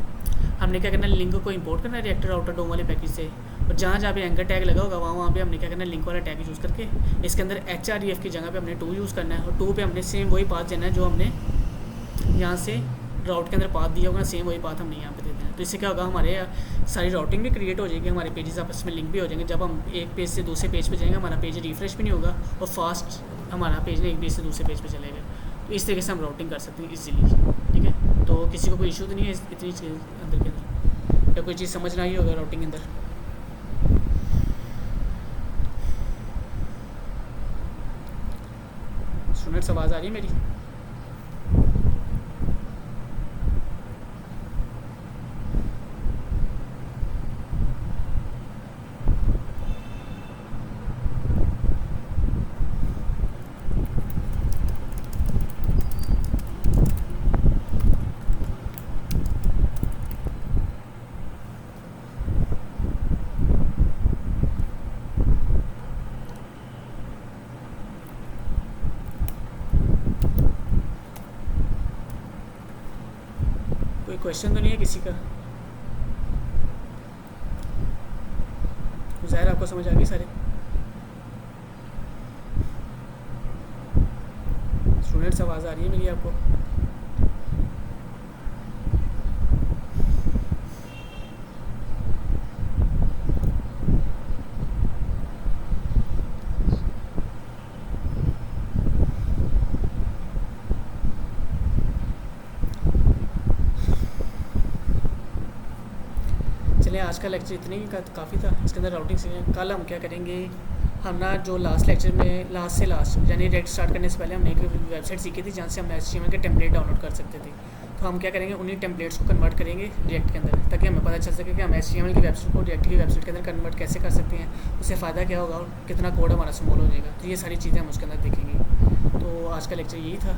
हमने क्या करना है लिंक को इंपोर्ट करना है रिएक्ट राउटर डोम वाले पैकेज से, और जहाँ पे एंकर टैग लगा होगा वहाँ पे हमने क्या करना है लिंक वाला टैग यूज़ करके इसके अंदर HREF की जगह पे हमने 2 यूज़ करना है, और 2 पे हमने सेम वही पाथ देना है जो हमने यहाँ से राउट के अंदर पाथ दिया होगा, सेम वही पाथ हमने यहाँ पे दे देना है। तो इससे क्या होगा, हमारे सारी राउटिंग भी क्रिएट हो जाएगी, हमारे पेजेस आपस में लिंक भी हो जाएंगे। जब हम एक पेज से दूसरे पेज पे जाएंगे हमारा पेज रिफ्रेश भी नहीं होगा और फास्ट हमारा पेज एक पेज से दूसरे पेज पे चलेगा। तो इस तरीके से हम राउटिंग कर सकते हैं इजीली, ठीक है। तो किसी को कोई इशू तो नहीं है इतनी चीज़ अंदर के अंदर, या कोई चीज़ समझ ना आई होगा राउटिंग के अंदर। स्टूडेंट्स आवाज़ आ रही है मेरी? क्वेश्चन तो नहीं है किसी का? ज़ाहिर आपको समझ आ गई सारे स्टूडेंट्स? आवाज़ आ रही है मेरी आपको? आज का लेक्चर इतने ही काफ़ी था, इसके अंदर राउटिंग से। कल हम क्या करेंगे, हम ना जो लास्ट लेक्चर में लास्ट से लास्ट यानी रिएक्ट स्टार्ट करने से पहले हमने एक वेबसाइट सीखी थी जहाँ से हम HTML के टेम्पलेट डाउनलोड कर सकते थे। तो हम क्या करेंगे, उन्हीं टेम्पलेट्स को कन्वर्ट करेंगे रिएक्ट के अंदर, ताकि हमें पता चल सके कि हम HTML की वेबसाइट को रिएक्ट की वेबसाइट के अंदर कन्वर्ट कैसे कर सकते हैं, उससे फ़ायदा क्या होगा और कितना कोड हमारा स्मॉल हो जाएगा। तो ये सारी चीज़ें हम उसके अंदर देखेंगे। तो आज का लेक्चर यही था।